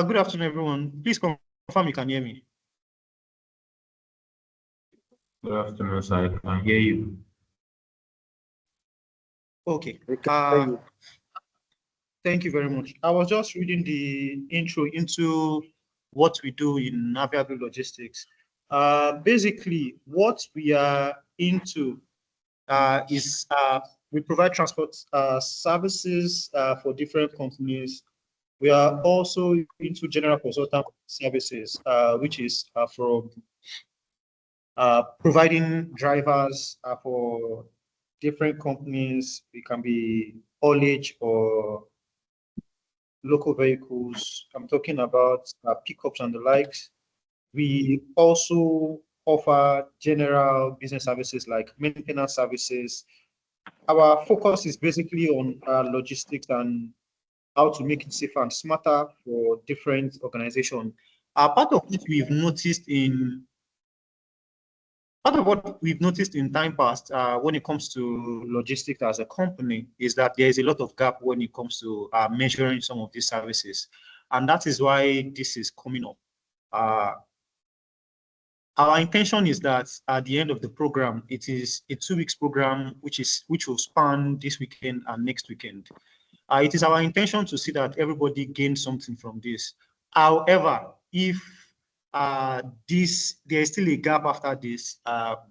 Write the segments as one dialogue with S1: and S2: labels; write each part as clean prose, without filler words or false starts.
S1: Good afternoon, everyone. Please confirm you can hear me.
S2: Good afternoon, sir. I can hear you.
S1: Okay.
S3: We can hear you.
S1: Thank you very much. I was just reading the intro into what we do in Naviable Logistics. Basically, what we are into is we provide transport services for different companies. We are also into general consultant services, which is from providing drivers for different companies. It can be haulage or local vehicles. I'm talking about pickups and the likes. We also offer general business services like maintenance services. Our focus is basically on logistics and how to make it safer and smarter for different organizations. Part of what we've noticed in time past when it comes to logistics as a company is that there is a lot of gap when it comes to measuring some of these services. And that is why this is coming up. Our intention is that at the end of the program, it is a 2 weeks program, which will span this weekend and next weekend. It is our intention to see that everybody gains something from this. However, if there is still a gap after this,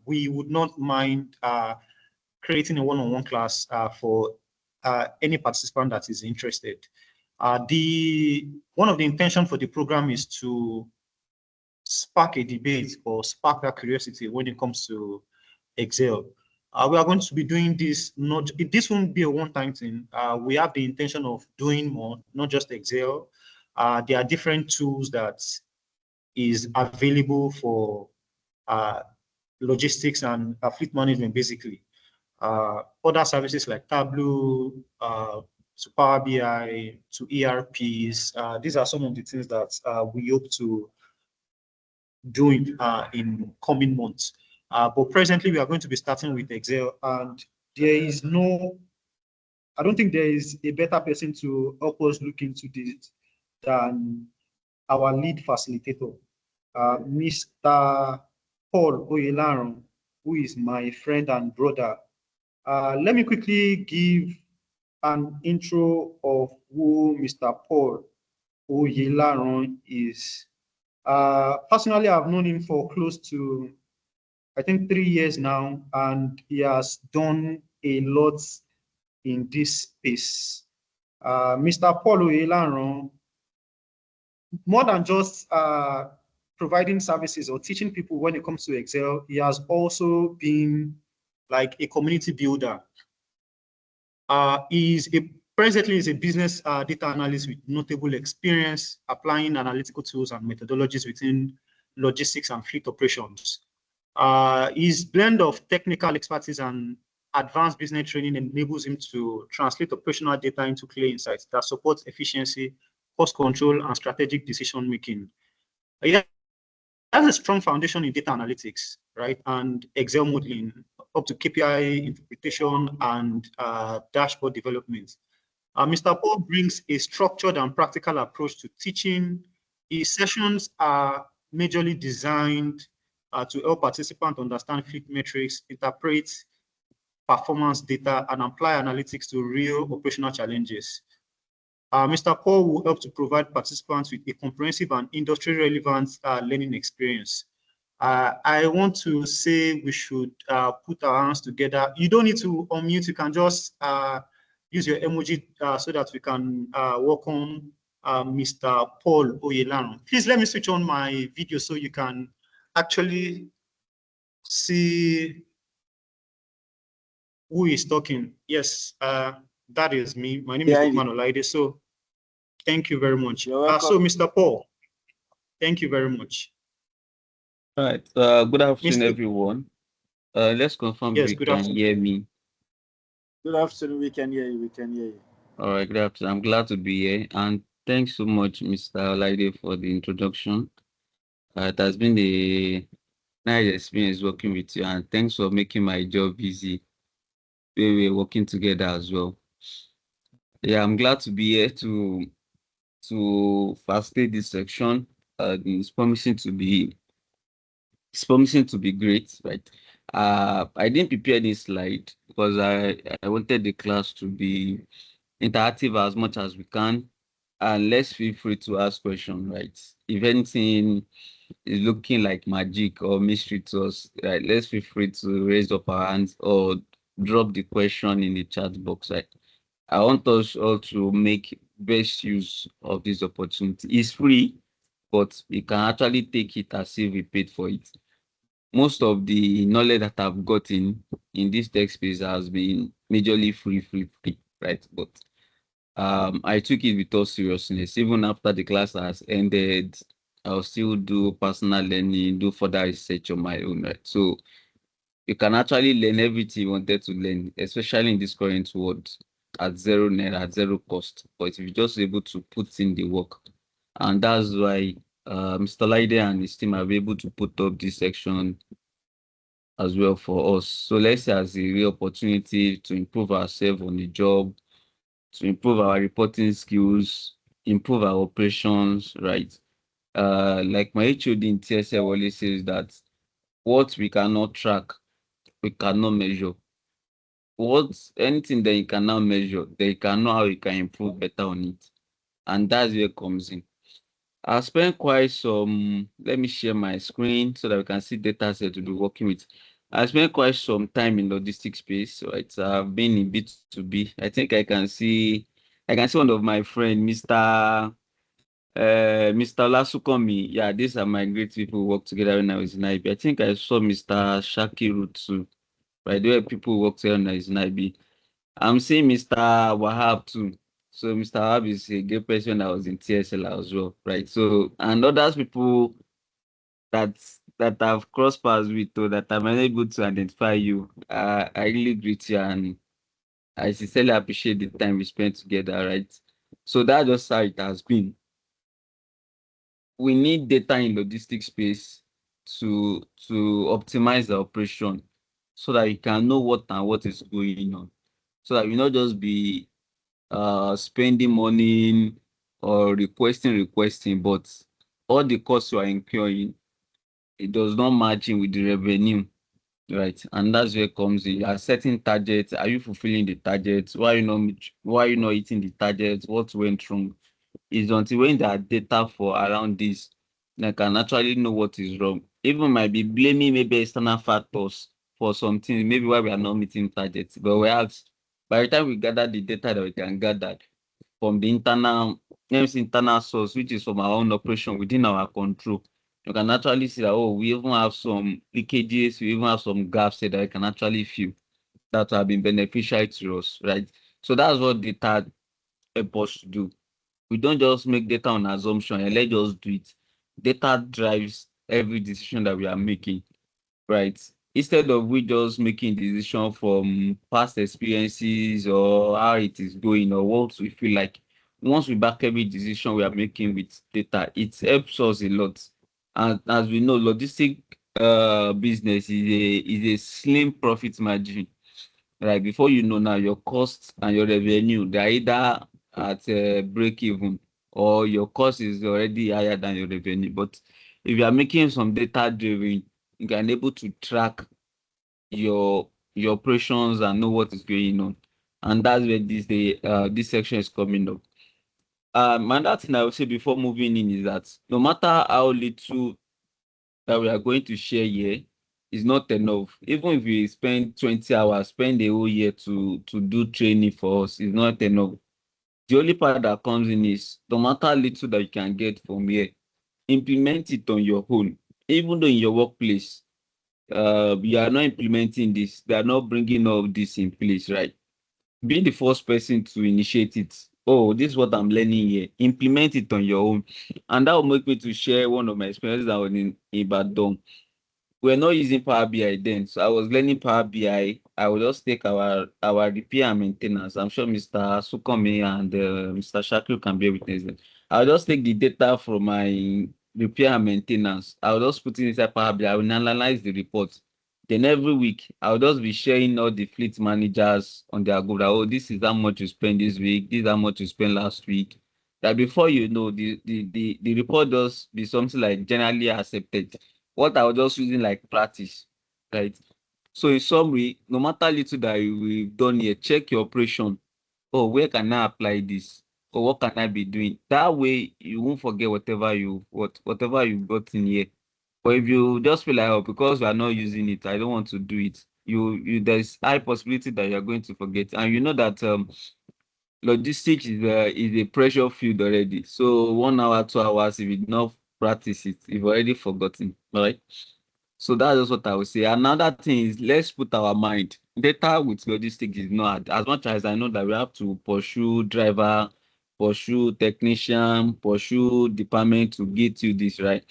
S1: we would not mind creating a one-on-one class for any participant that is interested. One of the intention for the program is to spark a debate or spark that curiosity when it comes to Excel. We are going to be doing this, this won't be a one-time thing. We have the intention of doing more, not just Excel. There are different tools that is available for logistics and fleet management, basically. Other services like Tableau, to Power BI, to ERPs. These are some of the things that we hope to do in coming months. But presently, we are going to be starting with Excel, and I don't think there is a better person to help us look into this than our lead facilitator, Mr. Paul Oyelaron, who is my friend and brother. Let me quickly give an intro of who Mr. Paul Oyelaron is. Personally, I've known him for close to, I think, 3 years now, and he has done a lot in this space. Mr. Paul Oyelaron, more than just providing services or teaching people when it comes to Excel, he has also been like a community builder. Presently is a business data analyst with notable experience applying analytical tools and methodologies within logistics and fleet operations. His blend of technical expertise and advanced business training enables him to translate operational data into clear insights that supports efficiency, cost control, and strategic decision making. He has a strong foundation in data analytics, right, and Excel modeling, up to KPI interpretation and dashboard development. Mr. Paul brings a structured and practical approach to teaching. His sessions are majorly designed to help participants understand fleet metrics, interpret performance data, and apply analytics to real operational challenges. Mr. Paul will help to provide participants with a comprehensive and industry-relevant learning experience. I want to say we should put our hands together. You don't need to unmute. You can just use your emoji so that we can welcome Mr. Paul Oyelaron. Please let me switch on my video so you can actually see who is talking. Yes, that is me. My name is Lukman Olaide. So thank you very much. So Mr. Paul, thank you very much.
S4: All right. Good afternoon, everyone. Let's confirm if you can hear me.
S3: Good afternoon. We can hear you. We can hear you.
S4: All right. Good afternoon. I'm glad to be here, and thanks so much, Mr. Olaide, for the introduction. It has been a nice experience working with you, and thanks for making my job easy. We're working together as well. Yeah, I'm glad to be here to to facilitate this section. It's promising to be great, right? I didn't prepare this slide because I wanted the class to be interactive as much as we can, and let's feel free to ask questions, right? If anything is looking like magic or mystery to us, right, let's feel free to raise up our hands or drop the question in the chat box, right? I want us all to make best use of this opportunity. It's free, but you can actually take it as if we paid for it. Most of the knowledge that I've gotten in this tech space has been majorly free, right? But I took it with all seriousness. Even after the class has ended, I'll still do personal learning, do further research on my own, right? So you can actually learn everything you wanted to learn, especially in this current world, at zero net, at zero cost. But if you're just able to put in the work, and that's why Mr. Lide and his team are able to put up this section as well for us. So let's say as a real opportunity to improve ourselves on the job, to improve our reporting skills, improve our operations, right? Like my HOD in TSL always says that what we cannot track, we cannot measure. What anything that you can now measure, that you can know how you can improve better on it. And that's where it comes in. I spent quite some, let me share my screen so that we can see data set to be working with. I spent quite some time in logistics space, right? I've been in B2B. I think I can see one of my friend, Mr. Lasukomi. Yeah, these are my great people who work together when I was in IB. I think I saw Mr. Shakiru too, right? Where people work together when I was in IB. I'm seeing Mr. Wahab too. So Mr. Wahab is a great person that was in TSL as well, right? So and others people that I've crossed paths with or that I'm unable to identify you, I really greet you and I sincerely appreciate the time we spent together, right? So that's just how it has been. We need data in logistics space to optimize the operation so that you can know what is going on. So that you not just be spending money or requesting, but all the costs you are incurring, it does not match in with the revenue, right? And that's where it comes in. You are setting targets. Are you fulfilling the targets? Why you not hitting the targets? What went wrong? It's until when there are data for around this, I can actually know what is wrong. Even might be blaming maybe external factors for something, maybe why we are not meeting targets. But we have, by the time we gather the data that we can gather from the internal source, which is from our own operation within our control, you can actually see that, oh, we even have some leakages, we even have some gaps that I can actually feel that have been beneficial to us, right? So that's what data help us to do. We don't just make data on assumption and let's just do it. Data drives every decision that we are making, right? Instead of we just making decision from past experiences or how it is going or what we feel like. Once we back every decision we are making with data, it helps us a lot. And as we know, logistic business is a slim profit margin. Like before you know now, your costs and your revenue, they're either at break even or your cost is already higher than your revenue. But if you are making some data driven, you can able to track your operations and know what is going on. And that's where this section is coming up. Another thing I will say before moving in is that no matter how little that we are going to share here is not enough. Even if we spend 20 hours, spend a whole year to do training for us, is not enough. The only part that comes in is no matter little that you can get from here, implement it on your own. Even though in your workplace, you are not implementing this, they are not bringing all this in place, right? Be the first person to initiate it. Oh, this is what I'm learning here. Implement it on your own. And that will make me to share one of my experiences that was in Ibadan. We're not using Power BI then. So I was learning Power BI. I will just take our repair and maintenance. I'm sure Mr. Sukomi and Mr. Shakil can be a witness. I'll just take the data from my repair and maintenance. I'll just put it inside Power BI. I will analyze the report. Then every week, I'll just be sharing all the fleet managers on their group. Oh, this is how much you spent this week. This is how much you spent last week. that before you know, the report does be something like generally accepted. What I was just using like practice, right? So in summary, no matter little that we've done here, check your operation. Oh, where can I apply this? Or what can I be doing? That way you won't forget whatever you got in here. But if you just feel like, oh, because we are not using it, I don't want to do it. There's high possibility that you're going to forget. And you know that logistics is a pressure field already. So 1 hour, 2 hours, if you did not practice it, you've already forgotten. Right? So that's just what I would say. Another thing is, let's put our mind. Data with logistics is not hard. As much as I know that we have to pursue driver, pursue technician, pursue department to get you this right,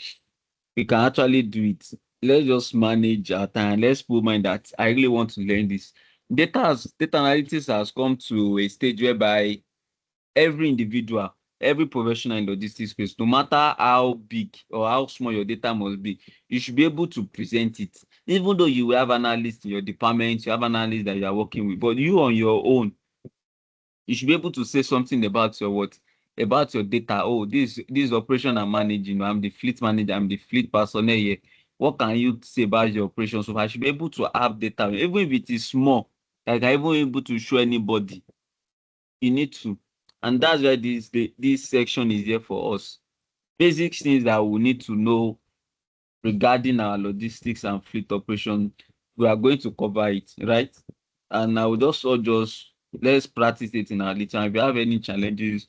S4: we can actually do it. Let's just manage our time. Let's put mind that I really want to learn this. Data analytics has come to a stage whereby every individual, every professional in logistics space, no matter how big or how small your data must be, you should be able to present it. Even though you have analysts in your department, you have analysts that you are working with, but you on your own, you should be able to say something about your what? About your data. Oh, this operation I'm managing. I'm the fleet manager, I'm the fleet personnel here. What can you say about your operation? So I should be able to have data, even if it is small. Like I even able to show anybody. You need to. And that's why this section is here for us. Basic things that we need to know regarding our logistics and fleet operation. We are going to cover it, right? And I will just urge us, let's practice it in our little. If you have any challenges,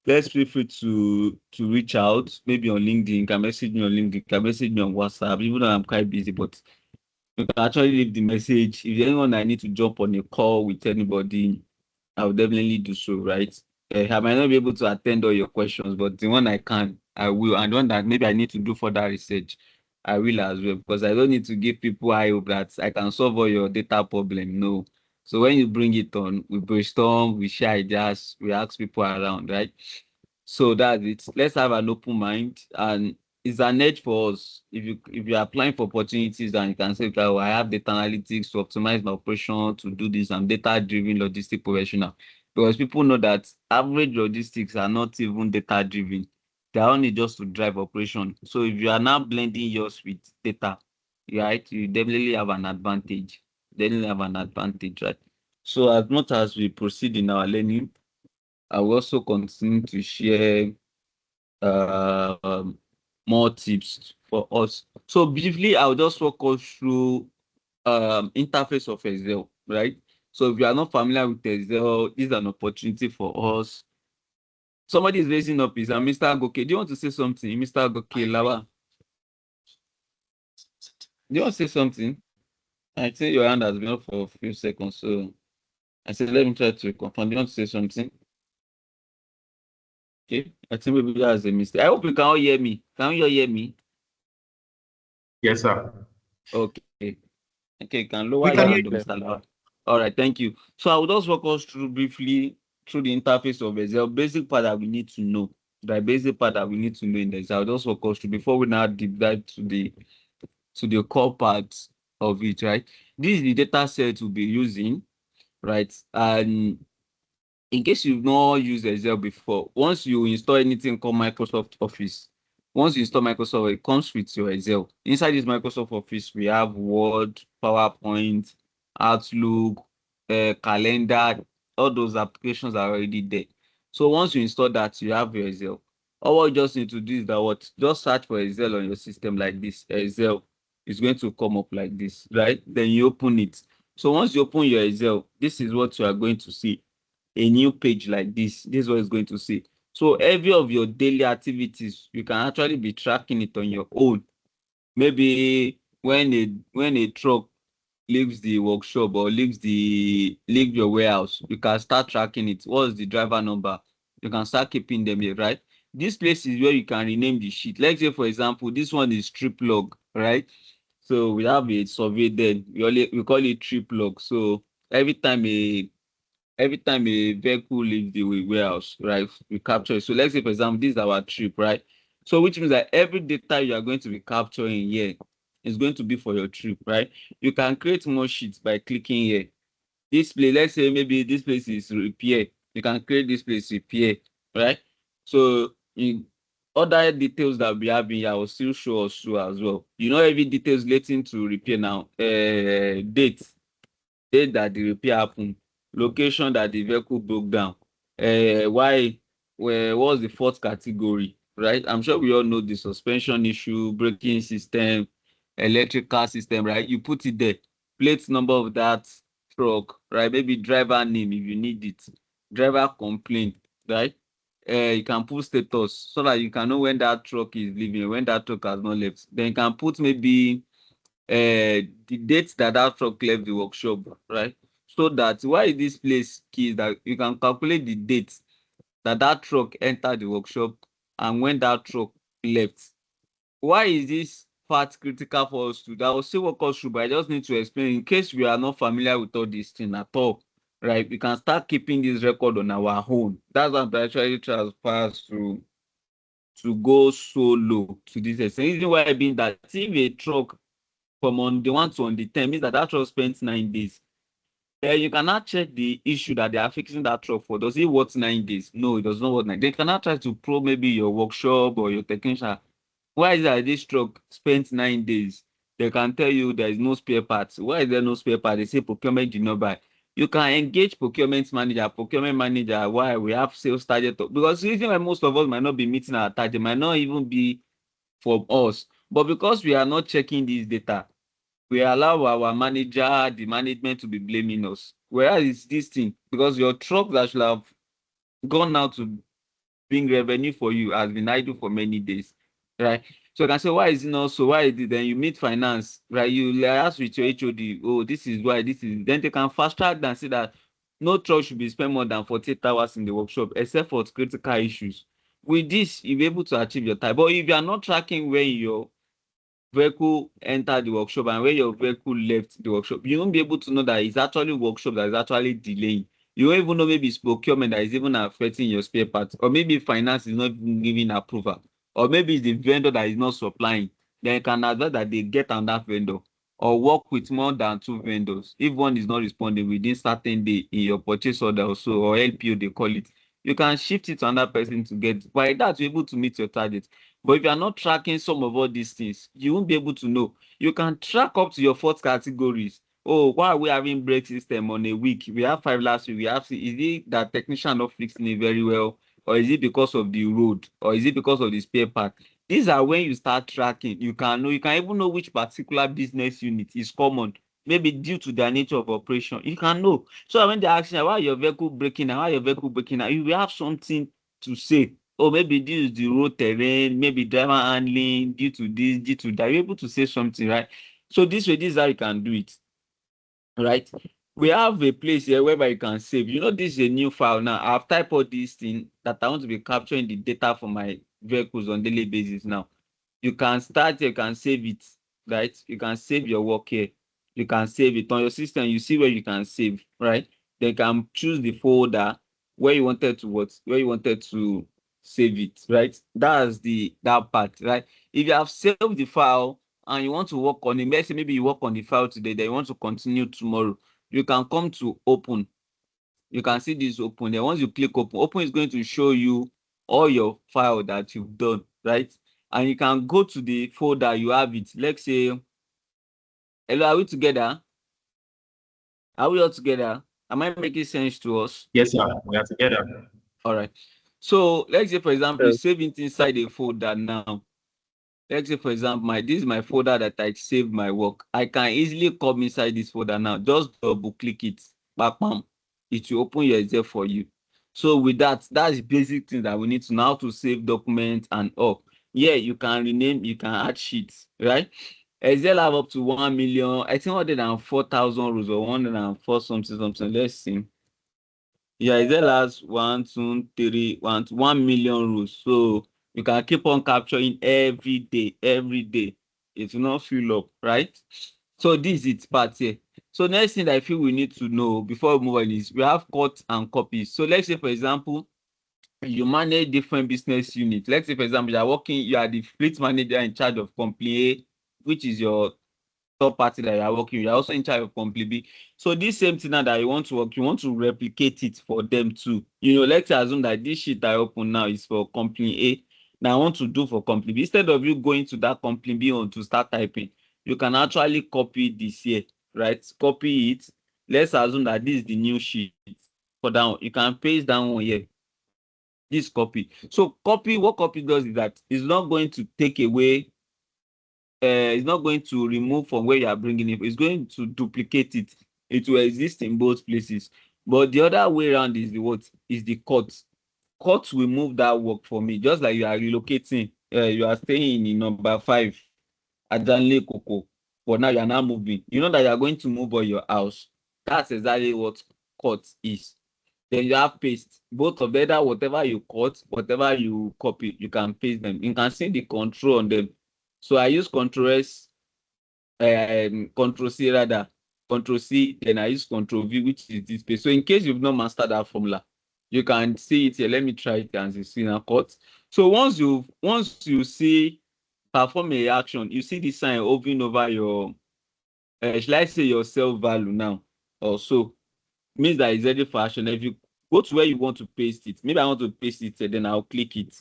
S4: let's feel free to reach out, maybe on LinkedIn. You can message me on LinkedIn, you can message me on WhatsApp, even though I'm quite busy, but you can actually leave the message. If anyone I need to jump on a call with anybody, I will definitely do so, right? I might not be able to attend all your questions, but the one I can, I will. And the one that maybe I need to do further research, I will as well, because I don't need to give people high hope that I can solve all your data problem. No. So when you bring it on, we brainstorm, we share ideas, we ask people around, right? So that's it. Let's have an open mind, and it's an edge for us. If you're applying for opportunities and you can say, okay, well, I have data analytics to optimize my operation to do this, I'm data-driven logistic professional. Because people know that average logistics are not even data-driven. They're only just to drive operation. So if you are now blending yours with data, right, you definitely have an advantage. Definitely have an advantage, right? So as much as we proceed in our learning, I will also continue to share um, more tips for us. So briefly, I'll just walk us through interface of Excel, right? So if you are not familiar with Excel, this is an opportunity for us. Somebody is raising up his hand, Mr. Goke. Do you want to say something, Mr. Goke Lawa? Do you want to say something? I think your hand has been up for a few seconds, so I said let me try to confirm. Do you want to say something? Okay, I think maybe that's a mistake. I hope you can all hear me. Can you all hear me?
S2: Yes, sir.
S4: Okay. Okay, you can
S1: We
S4: lower your
S1: can hear
S4: hand,
S1: you.
S4: Mr. Lawa. All right, thank you. So I will just walk us through briefly through the interface of Excel, basic part that we need to know. The basic part that we need to know in Excel. I'll just walk us through before we now deep dive to the core parts of it, right? This is the data set we'll be using, right? And in case you've not used Excel before, once you install anything called Microsoft Office, once you install Microsoft, it comes with your Excel. Inside this Microsoft Office, we have Word, PowerPoint, Outlook, Calendar. All those applications are already there. So once you install that, you have your Excel. All what you just need to do is that what? Just search for Excel on your system like this. Excel is going to come up like this, right? Then you open it. So once you open your Excel, this is what you are going to see. A new page like this is what it's going to see. So every of your daily activities, you can actually be tracking it on your own. Maybe when a truck leaves the workshop or leave your warehouse, you can start tracking it. What's the driver number? You can start keeping them here, right? This place is where you can rename the sheet. Let's say, for example, this one is trip log, right? So we have a survey there. We call it trip log. So every time a vehicle leaves the warehouse, right, we capture it. So let's say, for example, this is our trip, right? So which means that every data you are going to be capturing here is going to be for your trip, right? You can create more sheets by clicking here. This place, let's say maybe this place is repair. You can create this place repair, right? So in other details that we have in here, I will still show us through as well. You know, every details relating to repair now. Date that the repair happened, location that the vehicle broke down, why, what's the fourth category, right? I'm sure we all know the suspension issue, braking system, electrical system, right? You put it there, plate number of that truck, right? Maybe driver name if you need it, driver complaint, right? You can put status so that you can know when that truck is leaving, when that truck has not left. Then you can put maybe the date that that truck left the workshop, right? So that why is this place key is that you can calculate the date that that truck entered the workshop and when that truck left. Why is this part critical for us to? That will still walk us through, but I just need to explain in case we are not familiar with all these things at all, right? We can start keeping this record on our own. That's what I'm actually transfers to go so low to this extent. Reason why being that if a truck from on the 1 to on the 10 means that that truck spent 9 days. You cannot check the issue that they are fixing that truck for. Does it worth 9 days? No, it does not worth 9. They cannot try to probe maybe your workshop or your technician. Why is that this truck spent 9 days? They can tell you there is no spare parts. Why is there no spare part? They say procurement did not buy. You can engage procurement manager. Why we have sales target? Because the reason why most of us might not be meeting our target might not even be from us. But because we are not checking this data, we allow our manager, the management to be blaming us. Whereas it's this thing, because your truck that should have gone out to bring revenue for you has been idle for many days, right? So you can say, why is it not so? Why is it? Then you meet finance, right? You ask with your HOD, oh, this is why, this is. Then they can fast track and say that no truck should be spent more than 48 hours in the workshop, except for critical issues. With this, you'll be able to achieve your time. But if you are not tracking where your vehicle entered the workshop and where your vehicle left the workshop, you won't be able to know that it's actually workshop that is actually delaying. You won't even know maybe it's procurement that is even affecting your spare parts, or maybe finance is not even giving approval, or maybe it's the vendor that is not supplying. Then you can advise that they get on that vendor or work with more than 2 vendors. If one is not responding within certain day in your purchase order also, or LPO they call it, you can shift it to another person to get. By that, you're able to meet your target. But if you are not tracking some of all these things, you won't be able to know. You can track up to your 4th categories. Oh, why are we having brake system on a week? We have 5 last week. We have 6. Is it that technician not fixing it very well? Or is it because of the road? Or is it because of the spare part? These are when you start tracking. You can know, you can even know which particular business unit is common. Maybe due to their nature of operation. You can know. So when they ask you, why your vehicle breaking now? Why your vehicle breaking now? You will have something to say. Oh, maybe this is the road terrain, maybe driver handling due to this, due to that. You're able to say something, right? So this way, this is how you can do it, right? We have a place here whereby you can save. You know, this is a new file now. I've typed all these things that I want to be capturing the data for my vehicles on daily basis now. You can start, you can save it, right? You can save your work here. You can save it on your system. You see where you can save, right? Then you can choose the folder where you wanted to where you wanted to save it, right? That's that part, right? If you have saved the file and you want to work on it, let's say maybe you work on the file today, then you want to continue tomorrow, you can come to open. You can see this open. Then once you click open is going to show you all your file that you've done, right? And you can go to the folder you have it. Let's say, hello, are we together? Are we all together? Am I making sense to us?
S2: Yes, sir. We are together.
S4: All right. So let's say, for example, you
S3: Yes.
S4: save it inside a folder now. Let's say, for example, this is my folder that I saved my work. I can easily come inside this folder now. Just double click it. Bam. It will open your Excel for you. So with that, that's the basic thing that we need to know, how to save documents and all. Yeah, you can rename, you can add sheets, right? Excel have up to 1 million, I think 104,000 rows or 104 something. Let's see. Yeah, Excel has 1, 2, 3, 1 million rows. So you can keep on capturing every day. It will not fill up, right? So this is its part here. So next thing that I feel we need to know before we move on is we have cuts and copies. So let's say, for example, you manage different business units. Let's say, for example, you are the fleet manager in charge of company A, which is your third party that you are working with, you're also in charge of company B. So this same thing now that you want to work, you want to replicate it for them too. Let's assume that this sheet I open now is for company A. Now I want to do for company B. Instead of you going to that company B to start typing, you can actually copy this here, right? Copy it. Let's assume that this is the new sheet for that one. You can paste that one here. This copy. So copy, what copy does is that it's not going to take away, it's not going to remove from where you are bringing it. It's going to duplicate it. It will exist in both places. But the other way around is the what? Is the cut. Cut will move that work for me. Just like you are relocating, you are staying in number 5 Ajanle Koko, but now you are now moving. You know that you are going to move on your house. That's exactly what cut is. Then you have paste. Both of them, whatever you cut, whatever you copy, you can paste them. You can see the control on them. So I use Control S, Control C rather, Control C, then I use Control V, which is this paste. So in case you've not mastered that formula, you can see it here. Let me try it and see now cut. So once you see perform a action, you see this sign hovering over your, should I say your self value now? Also means that it's ready for action. If you go to where you want to paste it, maybe I want to paste it, then I'll click it,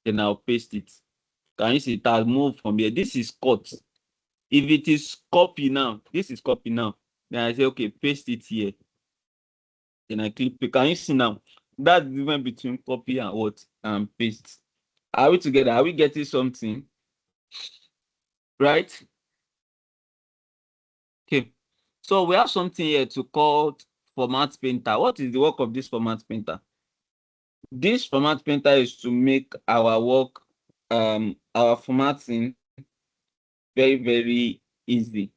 S4: then I'll paste it. Can you see it has moved from here? This is cut. If it is copy now, this is copy now. Then I say, okay, paste it here. Then I click. Can you see now? That's the difference between copy and what? And paste. Are we together? Are we getting something? Right? Okay. So we have something here to call format painter. What is the work of this format painter? This format painter is to make our work, our formatting very, very easy.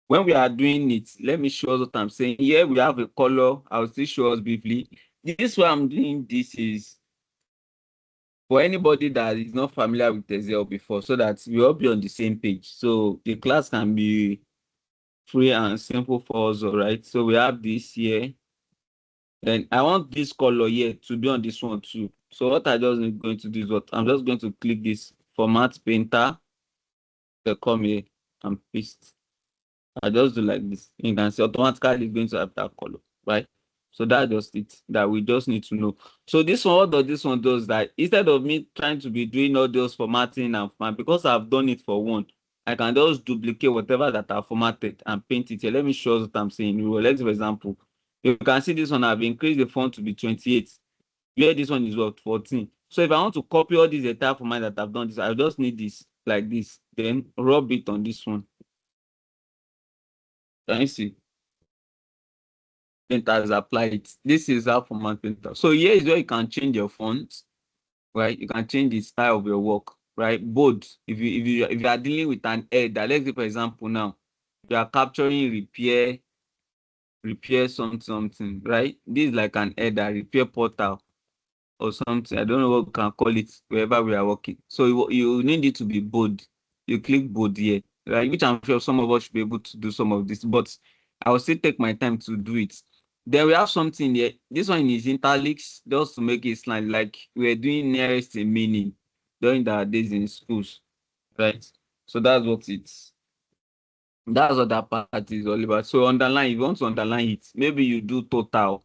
S4: When we are doing it, let me show us what I'm saying. Here we have a color. I'll still show us briefly. This way I'm doing this is for anybody that is not familiar with Excel before, so that we all be on the same page. So the class can be free and simple for us, all right? So we have this here. Then I want this color here to be on this one too. So what I just going to do is what I'm just going to click this format painter. Come here and paste. I just do like this. You can see automatically it's going to have that color, right? So that's just it that we just need to know. So this one, what does this one does that instead of me trying to be doing all those formatting and because I've done it for one, I can just duplicate whatever that I formatted and paint it here. Let me show you what I'm saying. Let's for example, you can see this one. I've increased the font to be 28. Where this one is what 14. So if I want to copy all these entire format that I've done this, I just need this like this, then rub it on this one. Can you see? Painter has applied it. This is how format painter. So here is where you can change your font, right? You can change the style of your work, right? Bold. If you are dealing with an header, let's say for example now, you are capturing repair something, right? This is like an header, repair portal or something. I don't know what we can call it wherever we are working. So you need it to be bold. You click bold here, right? Which I'm sure some of us should be able to do some of this, but I will still take my time to do it. Then we have something here. This one is italics, just to make it slight, like we're doing nearest a meaning during the days in schools, right? So that's what that part is all about. So underline, if you want to underline it, maybe you do total,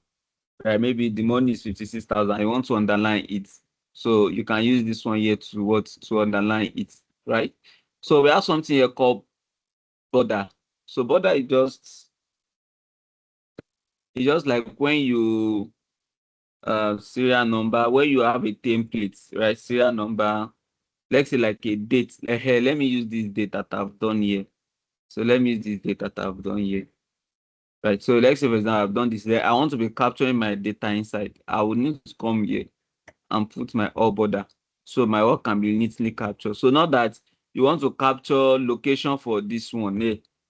S4: right? Maybe the money is 56,000. You want to underline it, so you can use this one here to underline it, right? So we have something here called border. So border is just like when you serial number, where you have a template, right? Serial number, let's say like a date. Let me use this date that I've done here. So let me use this date that I've done here. Right. So let's say for example, I've done this there. I want to be capturing my data inside. I will need to come here and put my all border. So my work can be neatly captured. So now that you want to capture location for this one,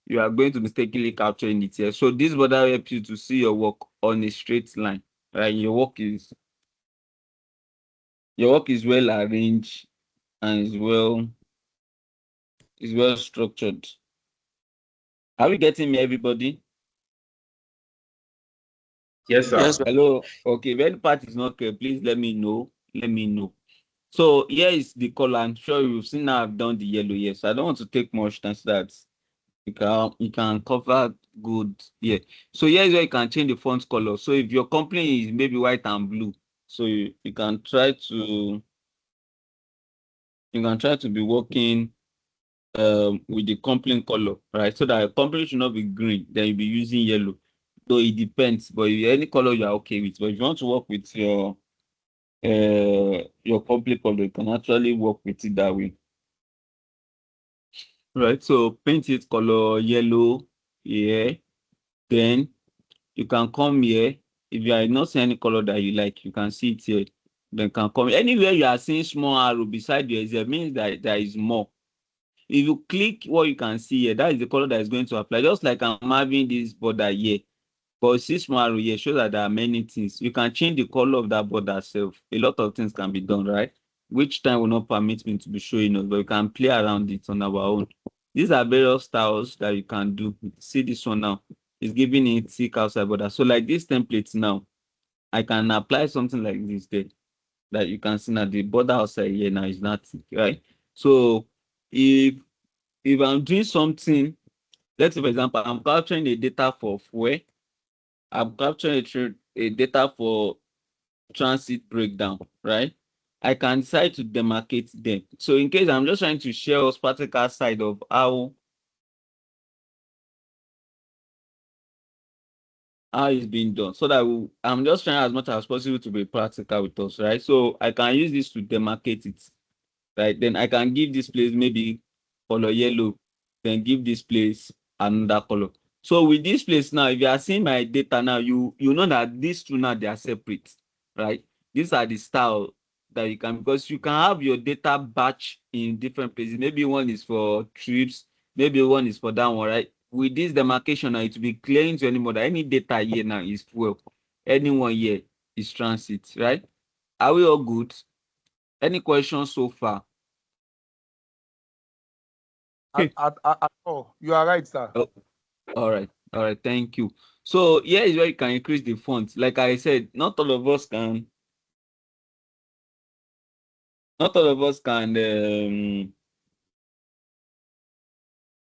S4: you are going to mistakenly capturing it here. So this border helps you to see your work on a straight line. Right. Your work is well arranged and is well structured. Are we getting me, everybody?
S2: Yes, sir.
S3: Yes,
S4: Hello. Okay, if any part is not clear, please let me know. Let me know. So here is the color. I'm sure you've seen now I've done the yellow here. So I don't want to take much time so that You can cover good here. So here is where you can change the font color. So if your company is maybe white and blue, so you can try to be working with the company color, right? So that your company should not be green, then you'll be using yellow. Though it depends, but if any color you are okay with. But if you want to work with your company color, you can actually work with it that way. Right. So paint it color yellow here. Then you can come here. If you are not seeing any color that you like, you can see it here. Then can come anywhere you are seeing small arrow beside your exam means that there is more. If you click what you can see here, that is the color that is going to apply. Just like I'm having this border here, but see small arrow here shows that there are many things. You can change the color of that border itself. A lot of things can be done, right? Which time will not permit me to be showing us, but we can play around it on our own. These are various styles that you can do. See this one now. It's giving it thick outside border. So like this template now, I can apply something like this there that you can see now the border outside here now is not thick, right? So if I'm doing something, let's say for example, I'm capturing the data for fuel, I'm capturing a data for transit breakdown, right? I can decide to demarcate them. So in case I'm just trying to share us practical side of how it's being done, so that I'm just trying as much as possible to be practical with us, right? So I can use this to demarcate it, right? Then I can give this place maybe color yellow, then give this place another color. So with this place now, if you are seeing my data now, you know that these two now they are separate, right? These are the style that you can, because you can have your data batch in different places. Maybe one is for trips, maybe one is for that one, right? With this demarcation now, it will be clear to anyone that any data here now is fuel, anyone here is transit, right? Are we all good? Any questions so far?
S2: You are right, sir.
S4: Oh, all right. Thank you. So here is where you can increase the font. Like I said, not all of us can. Not all of us can.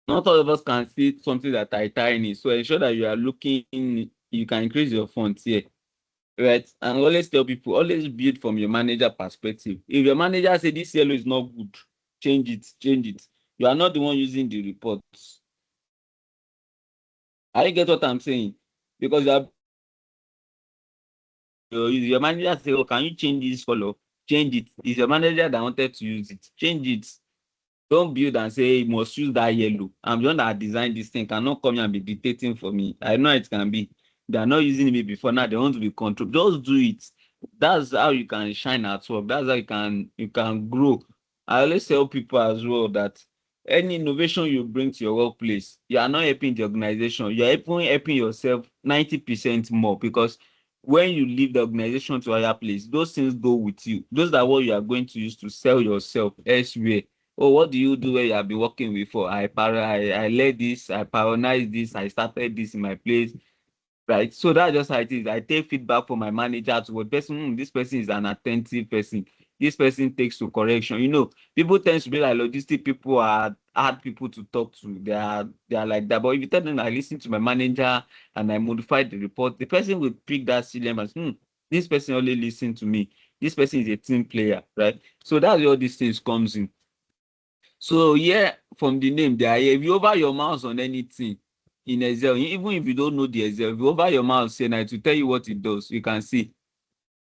S4: Not all of us can see something that are tiny. So ensure that you are looking. You can increase your font here, right? And always tell people, always build from your manager perspective. If your manager say this yellow is not good, change it. Change it. You are not the one using the reports. I get what I'm saying, because you are your manager say, oh, can you change this color? Change it. It's your manager that wanted to use it. Change it. Don't build and say you must use that yellow. I'm the one that designed this thing. Cannot come here and be dictating for me. I know it can be. They are not using me before now. They want to be controlled. Just do it. That's how you can shine at work. That's how you can grow. I always tell people as well that any innovation you bring to your workplace, you are not helping the organization. You are helping yourself 90% more, because when you leave the organization to a higher place, those things go with you. Those are what you are going to use to sell yourself elsewhere. Oh, what do you do where you have been working before? I led this, I pioneered this, I started this in my place, right? So that's just how it is. I take feedback from my manager to what person, this person is an attentive person. This person takes to correction. People tend to be like logistic people are hard people to talk to. They are like that. But if you tell them I listen to my manager and I modify the report, the person will pick that CLM as this person only listen to me. This person is a team player, right? So that's where all these things comes in. So yeah, from the name there, if you hover your mouse on anything in Excel, even if you don't know the Excel, if you hover your mouse here now, it will tell you what it does. You can see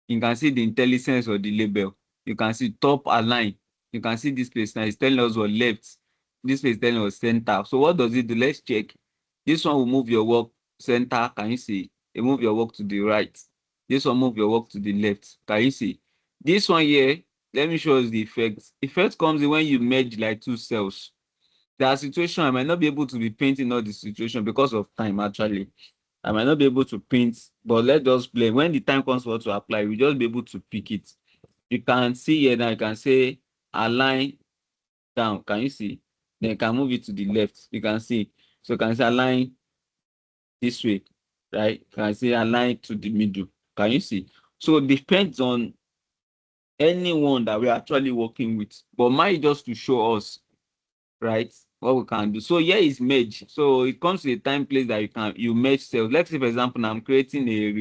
S4: the intelligence of the label. You can see top align. You can see this place now. It's telling us what left. This place is telling us center. So what does it do? Let's check. This one will move your work center. Can you see? It move your work to the right. This one move your work to the left. Can you see? This one here, let me show you the effect. Effect comes in when you merge like two cells. There are situations I might not be able to be painting all the situation because of time. Actually, I might not be able to paint, but let's just play. When the time comes for us to apply, we just be able to pick it. You can see here now. You can say align down. Can you see? Then you can move it to the left. You can see. So you can say align this way, right? You can say align to the middle. Can you see? So it depends on anyone that we're actually working with. But mine just to show us, right? what we can do. So here is merge. So it comes to a time place that you merge cells. Let's say, for example, now I'm creating a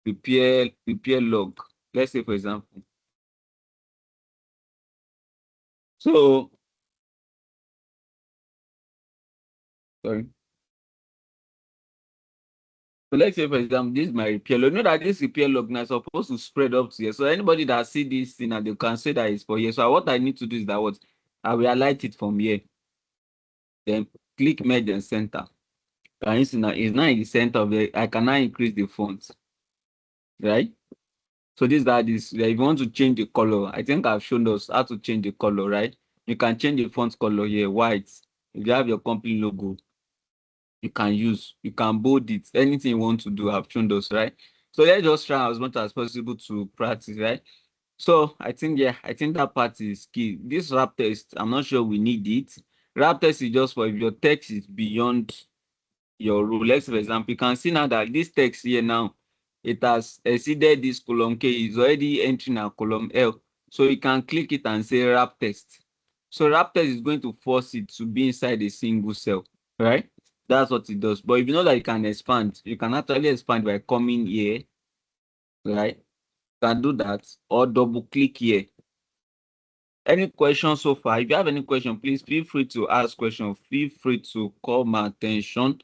S4: repair log. Let's say, for example. So sorry. So let's say, for example, this is my repair log. Know that this repair log now is supposed to spread up to here. So anybody that see this thing and they can say that it's for here. So what I need to do is that what I will highlight it from here. Then click merge and center. Can you see now it's now in the center of the, I can now increase the font. Right? So this if you want to change the color, I think I've shown us how to change the color, right? You can change the font color here, white. If you have your company logo, you can bold it, anything you want to do, I've shown us, right? So let's just try as much as possible to practice, right? So I think that part is key. This wrap test, I'm not sure we need it. Wrap test is just for if your text is beyond your rule. Let's for example, you can see now that this text here now, it has exceeded this column K, is already entering a column L. So you can click it and say wrap text. So wrap text is going to force it to be inside a single cell, right? That's what it does. But if you know that you can expand, you can actually expand by coming here, right? You can do that or double click here. Any questions so far? If you have any question, please feel free to ask questions. Feel free to call my attention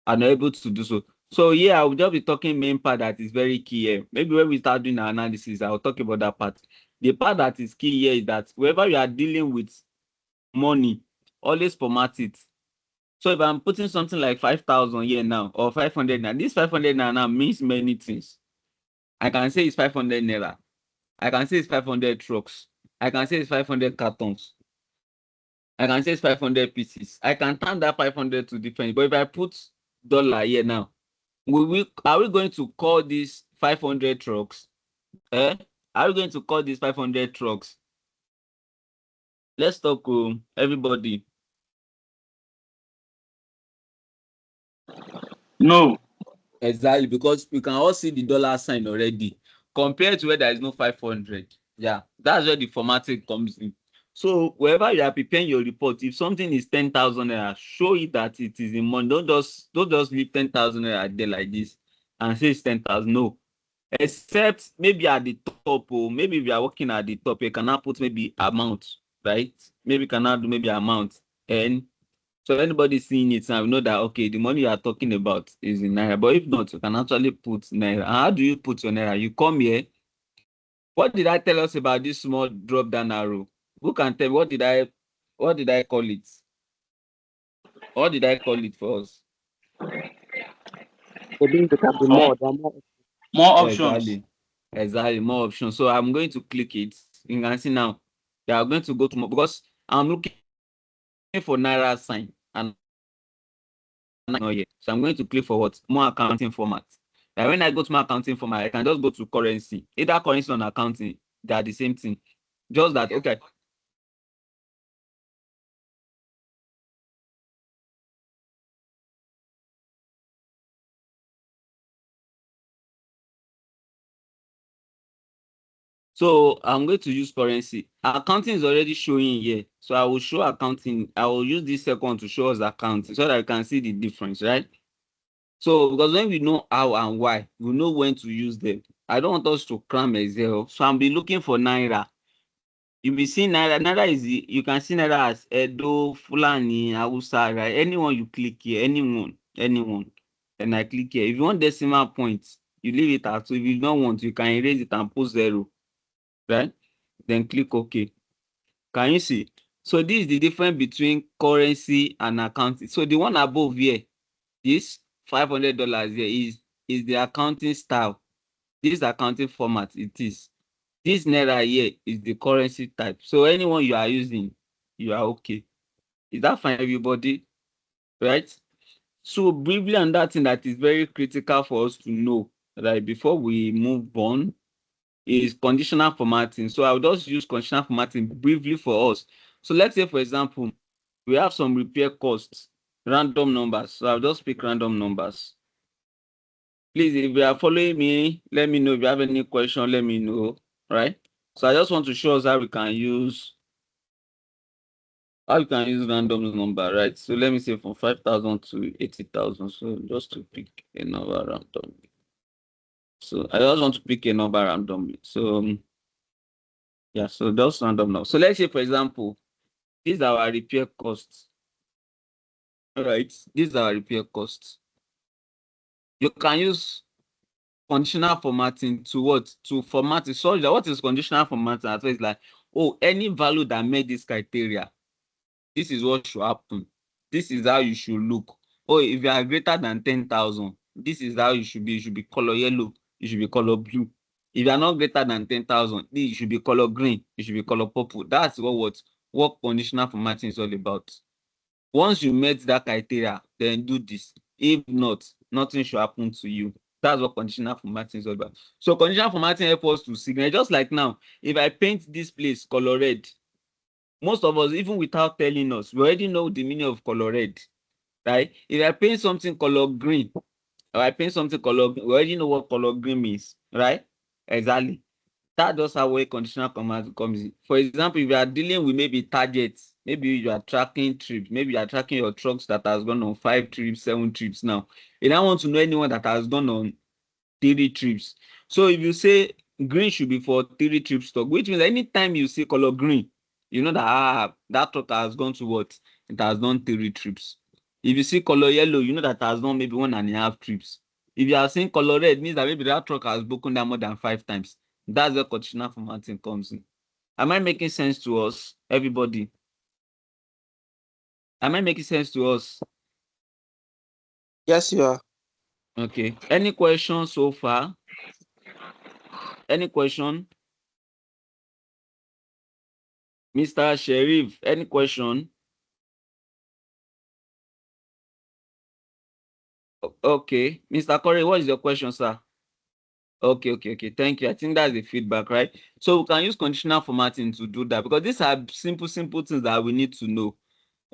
S4: and are able to do so. So yeah, I will just be talking main part that is very key here. Maybe when we start doing our analysis, I'll talk about that part. The part that is key here is that wherever you are dealing with money, always format it. So if I'm putting something like 5,000 here now or 500 now, this 500 now means many things. I can say it's 500 naira. I can say it's 500 trucks. I can say it's 500 cartons. I can say it's 500 pieces. I can turn that 500 to different. But if I put dollar here now, are we going to call this 500 trucks? Are we going to call this 500 trucks? Let's talk, everybody.
S2: No.
S4: Exactly, because we can all see the dollar sign already compared to where there is no 500. Yeah, that's where the formatting comes in. So wherever you are preparing your report, if something is 10,000 naira, show it that it is in money. Don't just leave 10,000 naira there like this and say it's 10,000. No, except maybe at the top, or maybe if you are working at the top, you cannot put maybe amount, right? Maybe you cannot do maybe amount. And so anybody seeing it now know that okay, the money you are talking about is in naira. But if not, you can actually put naira. And how do you put your naira? You come here. What did I tell us about this small drop down arrow? Who can tell me what did I call it? What did I call it for us?
S5: For being to have the more, there are more.
S2: More
S4: Yeah,
S2: options.
S4: exactly, more options. So I'm going to click it. You can see now. They are going to go to more because I'm looking for naira sign and not yet. So I'm going to click for what? More accounting format. And when I go to my accounting format, I can just go to currency. Either currency or accounting, they are the same thing. Just that, okay. So I'm going to use currency. Accounting is already showing here. So I will show accounting. I will use this second to show us accounting so that you can see the difference, right? So because when we know how and why, we know when to use them. I don't want us to cram Excel. So I'll be looking for naira. You be see naira. Naira is you can see naira as Edo, Fulani, Hausa, right? Anyone you click here, anyone. And I click here. If you want decimal points, you leave it at 2. If you don't want, you can erase it and put 0, right? Then click OK. Can you see? So this is the difference between currency and accounting. So the one above here, this $500 here is the accounting style. This accounting format it is. This naira here is the currency type. So anyone you are using, you are okay. Is that fine, everybody? Right? So briefly on that thing that is very critical for us to know, right, before we move on, is conditional formatting. So I'll just use conditional formatting briefly for us. So let's say, for example, we have some repair costs, random numbers. So I'll just pick random numbers. Please, if you are following me, let me know. If you have any question, let me know, right? So I just want to show us how we can use How you can use random number, right? So let me say from 5,000 to 80,000. So just to pick a number randomly. So I just want to pick a number randomly. So yeah, so just random now. So let's say, for example, these are our repair costs. All right, these are our repair costs. You can use conditional formatting to what? To format it. So what is conditional formatting? At first, like, oh, any value that met this criteria, this is what should happen. This is how you should look. Oh, if you are greater than 10,000, this is how you should be. You should be color yellow. You should be color blue. If you are not greater than 10,000, you should be color green. You should be color purple. That's what conditional formatting is all about. Once you met that criteria, then do this. If not, nothing should happen to you. That's what conditional formatting is all about. So conditional formatting helps us to signal. Just like now, if I paint this place color red, most of us, even without telling us, we already know the meaning of color red, right? If I paint something color green, or I paint something color, we already know what color green means, right? Exactly. That's just how a conditional command comes in. For example, if you are dealing with maybe targets, maybe you are tracking trips, maybe you are tracking your trucks that has gone on 5 trips, 7 trips now. You don't want to know anyone that has gone on 3 trips. So if you say green should be for 3 trips stock, which means anytime you see color green, you know that that truck has gone to what? It has done 3 trips. If you see color yellow, you know that it has done maybe 1.5 trips. If you are seeing color red, means that maybe that truck has broken down more than 5 times. That's where conditional formatting comes in. Am I making sense to us, everybody? Am I making sense to us?
S5: Yes, you are.
S4: Okay. Any questions so far? Any question? Mr. Sheriff, any question? Okay. Mr. Corey, what is your question, sir? Okay. Thank you. I think that's the feedback, right? So we can use conditional formatting to do that because these are simple things that we need to know.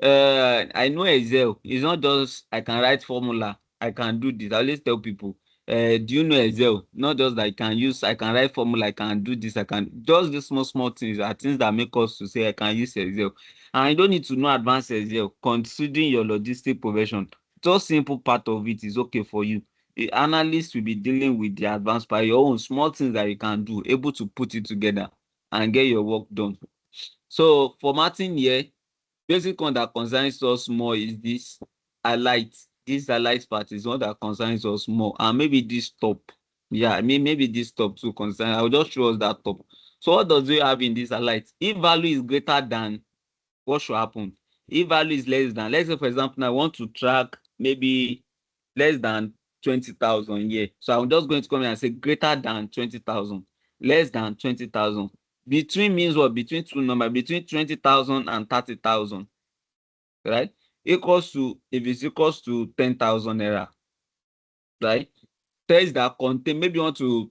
S4: I know Excel. It's not just I can write formula. I can do this. I always tell people, do you know Excel? Not just that I can write formula, I can do this, I can just these small things are things that make us to say I can use Excel. And you don't need to know advanced Excel, considering your logistic profession. Just simple part of it is okay for you. The analyst will be dealing with the advanced part, your own small things that you can do, able to put it together and get your work done. So formatting here, basic one that concerns us more is this highlight. This highlight part is one that concerns us more, and maybe this top. Yeah, I mean maybe this top too concern. I'll just show us that top. So what does it have in this highlight? If value is greater than, what should happen? If value is less than, let's say for example, now I want to track maybe less than 20,000 here. So I'm just going to come here and say greater than 20,000, less than 20,000. Between means what? Between two numbers, between 20,000 and 30,000, right? Equals to, if it's equals to 10,000 naira, right? Text that contain, maybe you want to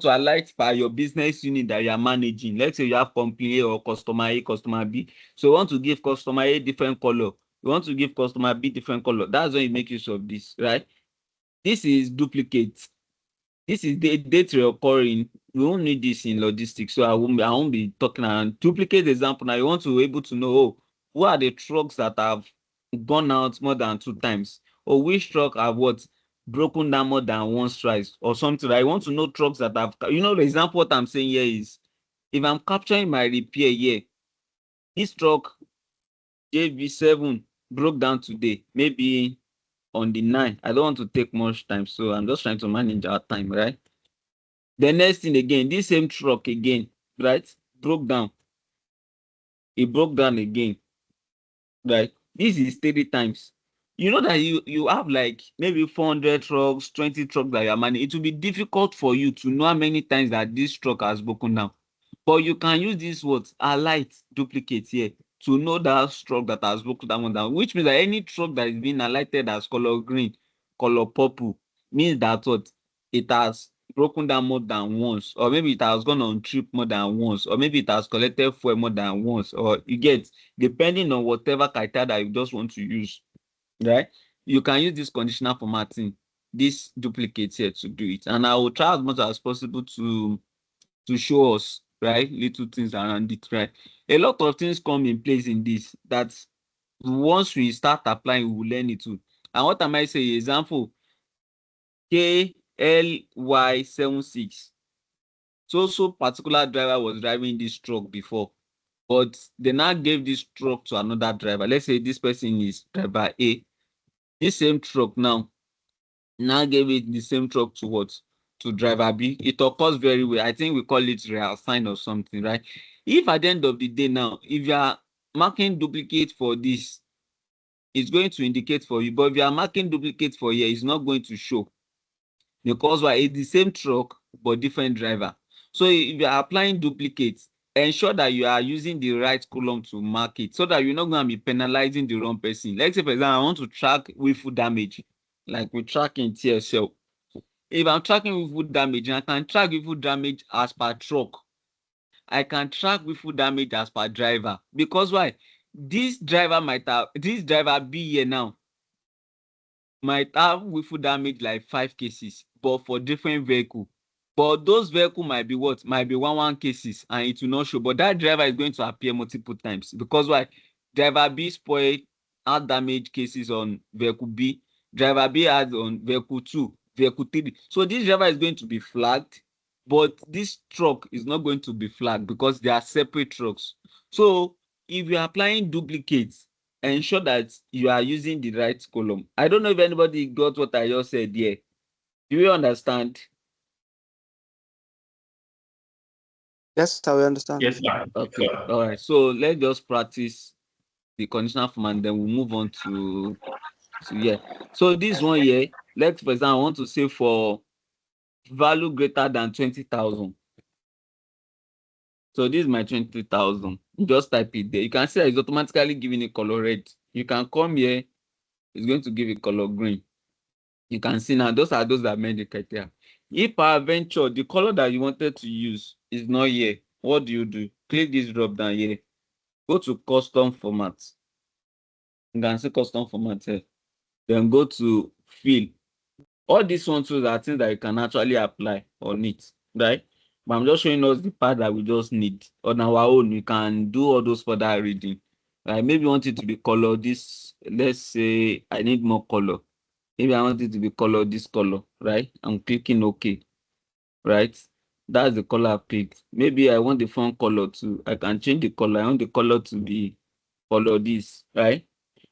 S4: highlight by your business unit that you are managing. Let's say you have company A or customer A, customer B. So you want to give customer A different color. You want to give customer B different color. That's when you make use of this, right? This is duplicate. This is date reoccurring. We won't need this in logistics, so I won't be talking around. Duplicate example. Now you want to be able to know, oh, who are the trucks that have gone out more than 2 times, or which truck have what broken down more than once twice, or something. I want to know trucks that have, the example. What I'm saying here is, if I'm capturing my repair here, this truck JV7 broke down today, maybe on the 9th. I don't want to take much time, so I'm just trying to manage our time, right? The next thing again, this same truck again, right? Broke down. It broke down again, right? This is 30 times. You know that you have like maybe 400 trucks, 20 trucks that you are managing. It will be difficult for you to know how many times that this truck has broken down. But you can use this what? Alight duplicate here to know that truck that has broken down, which means that any truck that is being alighted as color green, color purple, means that what? It has broken down more than once, or maybe it has gone on trip more than once, or maybe it has collected fuel more than once, or you get, depending on whatever criteria that you just want to use, right? You can use this conditional formatting, this duplicate here to do it. And I will try as much as possible to show us right? Little things around it, right? A lot of things come in place in this that once we start applying, we will learn it too. And what am I saying? Example, KLY76. So particular driver was driving this truck before, but they now gave this truck to another driver. Let's say this person is driver A. This same truck now gave it the same truck to what? To driver B. It occurs very well. I think we call it reassign or something, right? If at the end of the day now, if you are marking duplicate for this, it's going to indicate for you. But if you are marking duplicate for here, it's not going to show. Because why? It's the same truck but different driver. So if you are applying duplicates, ensure that you are using the right column to mark it so that you're not going to be penalizing the wrong person. Let's say, for example, I want to track willful damage, like we track in TSL. If I'm tracking willful damage, I can track willful damage as per truck. I can track willful damage as per driver. Because why? This driver B here now might have willful damage like 5 cases, but for different vehicle. But those vehicle might be what? Might be one cases and it will not show. But that driver is going to appear multiple times. Because why? Driver B spoiled, had damage cases on vehicle B. Driver B had on vehicle 2, vehicle 3. So this driver is going to be flagged, but this truck is not going to be flagged because they are separate trucks. So if you're applying duplicates, ensure that you are using the right column. I don't know if anybody got what I just said here. Do you understand?
S5: Yes, I will understand.
S2: Yes, sir.
S4: Okay. All right. So let's just practice the conditional form and then we'll move on to yeah. So this one here, let's for example, I want to say for value greater than 20,000. So this is my 20,000. Just type it there. You can see that it's automatically giving a color red. You can come here, it's going to give a color green. You can see now those that made the criteria. If peradventure the color that you wanted to use is not here, what do? Click this drop down here, go to custom format. You can see custom format here. Then go to fill. All these ones are things that you can actually apply on it, right? But I'm just showing us the part that we just need. On our own, we can do all those further reading. Right? Maybe you want it to be color this. Let's say I need more color. Maybe I want it to be color this color, right? I'm clicking OK, right? That's the color I picked. Maybe I want the font color too. I can change the color. I want the color to be color this, right?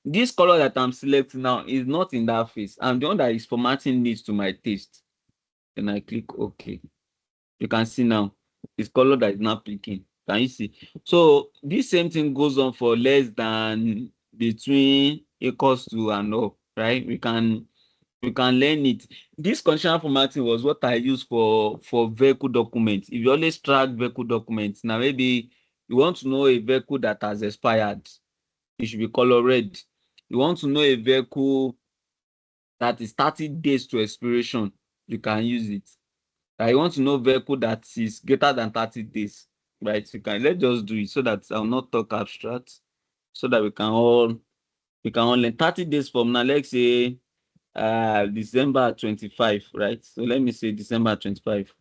S4: This color that I'm selecting now is not in that face. I'm the one that is formatting this to my taste. Then I click OK. You can see now it's color that is not picking. Can you see? So this same thing goes on for less than, between, equals to, and up, right? We can learn it. This conditional formatting was what I use for vehicle documents. If you always track vehicle documents, now maybe you want to know a vehicle that has expired, it should be color red. You want to know a vehicle that is 30 days to expiration, you can use it. I want to know vehicle that is greater than 30 days, right? You can, let's just do it so that I'll not talk abstract, so that we can all learn. 30 days from now, let's say December 25, right? So let me say December 25,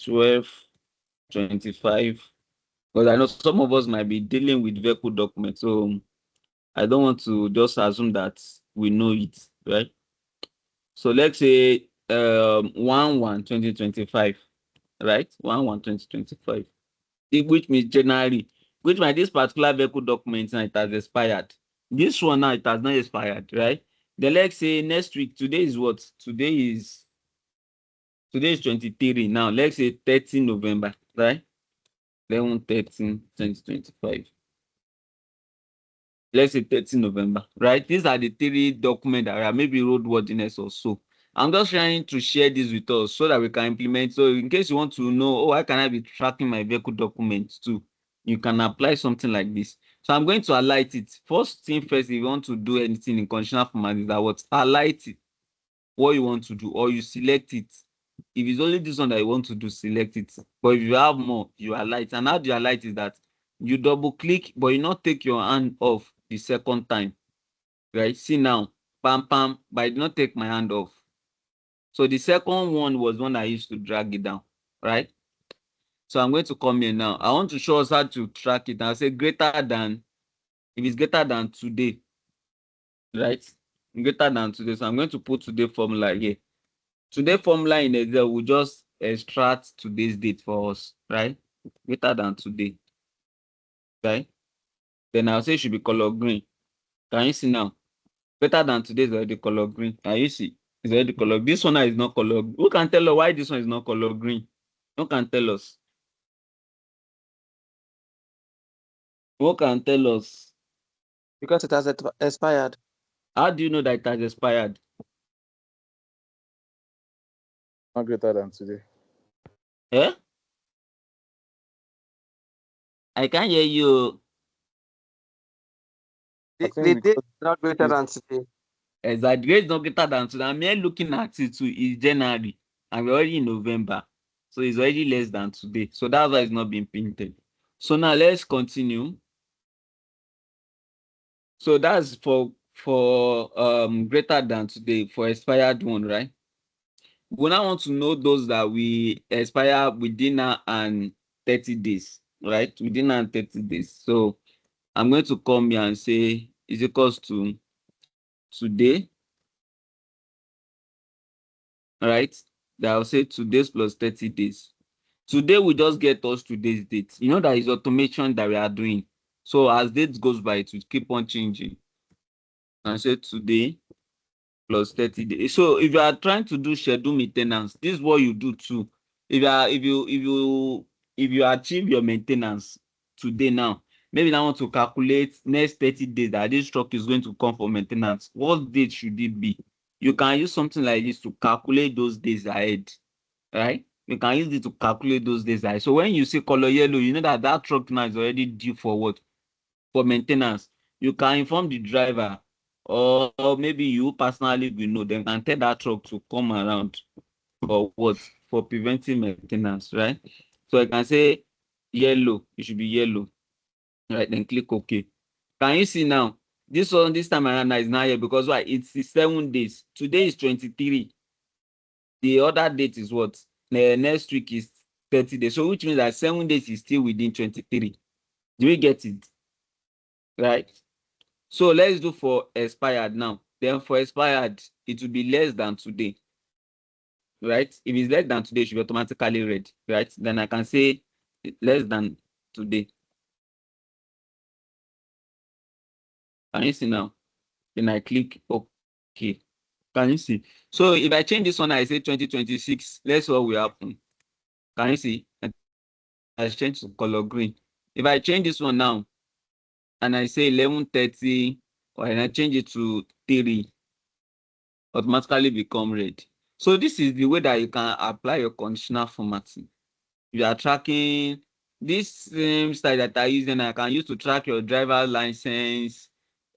S4: 12/25, because I know some of us might be dealing with vehicle documents, so I don't want to just assume that we know it, right? So let's say 1/1/2025, right? 1/1/2025, which means January, which means this particular vehicle document now it has expired. This one now it has not expired, right? Then let's say next week, today is what? Today is 23 now. Let's say 13 November, right? 11/13/2025. Let's say 13 November, right? These are the 3 documents that are maybe roadworthiness or so. I'm just trying to share this with us so that we can implement. So in case you want to know, oh, how can I be tracking my vehicle documents too? You can apply something like this. So I'm going to highlight it. First thing first, if you want to do anything in conditional format, is that what? Highlight it, what you want to do, or you select it. If it's only this one that you want to do, select it. But if you have more, you highlight. And how do you highlight is that you double click, but you not take your hand off the second time, right? See now, pam pam, but I did not take my hand off. So the second one was one I used to drag it down, right? So I'm going to come here now. I want to show us how to track it. I'll say greater than, if it's greater than today, right? Greater than today. So I'm going to put today formula here. Today formula in Excel will just extract today's date for us, right? Greater than today, right? Then I'll say it should be color green. Can you see now? Greater than today is already color green. Can you see? It's already color. This one is not color. Who can tell us why this one is not color green? Who can tell us? Who can tell us?
S5: Because it has expired.
S4: How do you know that it has expired?
S3: Not greater than today.
S4: Eh? I can't hear you.
S5: The
S3: think
S5: date is
S3: because
S5: not greater than today.
S4: Exactly. Grade is not greater than today. I'm here looking at it too. It's January and we're already in November. So it's already less than today. So that's why it's not being printed. So now let's continue. So that's for greater than today, for expired one, right? We now want to know those that we expire within now and 30 days, right? Within now and 30 days. So I'm going to come here and say is equals to today, right? That I'll say today's plus 30 days. Today will just get us today's date. You know that is automation that we are doing. So as dates goes by, it will keep on changing. And say today plus 30 days. So if you are trying to do schedule maintenance, this is what you do too. If you achieve your maintenance today now, maybe I want to calculate next 30 days that this truck is going to come for maintenance. What date should it be? You can use something like this to calculate those days ahead, right? You can use it to calculate those days ahead. So when you see color yellow, you know that that truck now is already due for what? For maintenance. You can inform the driver, or maybe you personally will know, then can tell that truck to come around for what? For preventive maintenance, right? So I can say yellow, it should be yellow, right? Then click OK. Can you see now? This one, this time around now is not here because why? It's 7 days. Today is 23. The other date is what? Next week is 30 days. So which means that 7 days is still within 23. Do we get it? Right? So let's do for expired now. Then for expired, it will be less than today, right? If it's less than today, it should be automatically red, right? Then I can say less than today. Can you see now? Then I click OK. Can you see? So if I change this one, I say 2026, let's see what will happen. Can you see? I change to color green. If I change this one now, and I say 11:30, or I change it to 3, automatically become red. So this is the way that you can apply your conditional formatting. You are tracking this same style that I use, and I can use to track your driver license,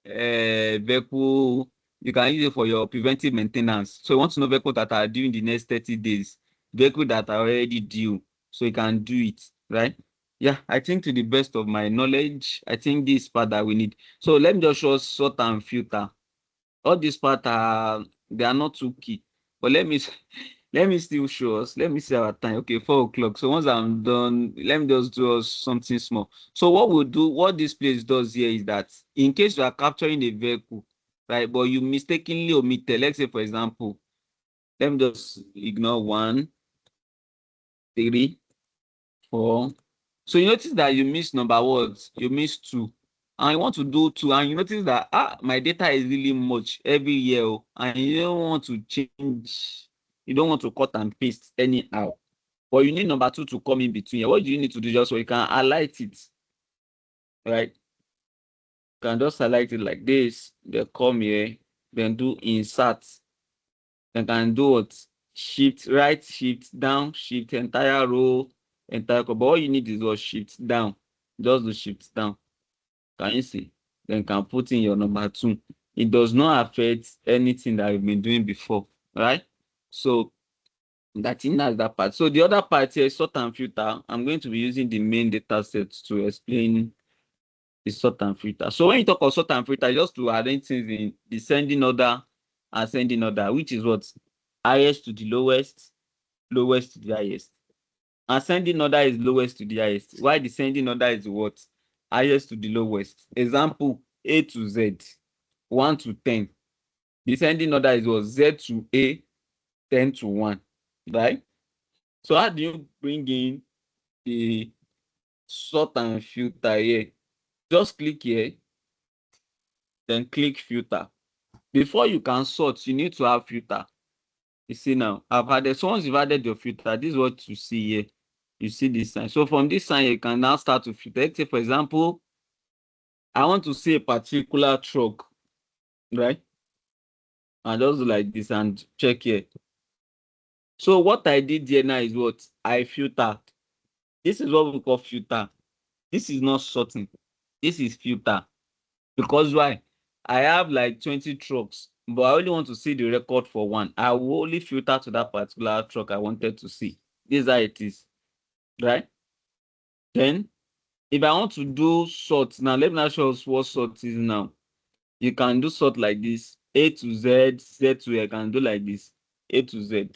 S4: vehicle. You can use it for your preventive maintenance. So you want to know vehicles that are due in the next 30 days, vehicles that are already due. So you can do it, right? Yeah, I think to the best of my knowledge, I think this part that we need. So let me just show sort and filter. All these part are, they are not too key, but let me let me still show us. Let me see our time. Okay, 4 o'clock. So once I'm done, let me just do us something small. So what we'll do, what this place does here is that in case you are capturing a vehicle, right, but you mistakenly omitted, let's say for example, let me just ignore 1, 3, 4. So you notice that you miss number words, you miss 2, and you want to do 2, and you notice that my data is really much every year, and you don't want to change, you don't want to cut and paste anyhow, but you need number 2 to come in between. What do you need to do? Just so you can highlight it, right? You can just highlight it like this, then come here, then do insert, then can do what? Shift right, shift down, shift entire row, entire row. But all you need is what? Shift down. Just do shift down. Can you see? Then can put in your number 2. It does not affect anything that you've been doing before, right? So that's that part. So the other part here is sort and filter. I'm going to be using the main data set to explain the sort and filter. So when you talk about sort and filter, just to arrange things in descending order, ascending order, which is what? Highest to the lowest, lowest to the highest. Ascending order is lowest to the highest. Why descending order is what? Highest to the lowest. Example, A to Z, 1 to 10. Descending order is what? Z to A, 10 to 1. Right? So how do you bring in the sort and filter here? Just click here, then click filter. Before you can sort, you need to have filter. You see now, I've added, so once you've added your filter, this is what you see here. You see this sign. So from this sign, you can now start to filter. Let's say, for example, I want to see a particular truck, right? And just do like this and check here. So what I did here now is what? I filtered. This is what we call filter. This is not sorting. This is filter. Because why? I have like 20 trucks, but I only want to see the record for one. I will only filter to that particular truck I wanted to see. This is how it is, right? Then, if I want to do sort, now let me now show us what sort is now. You can do sort like this, A to Z, Z to A. I can do like this, A to Z.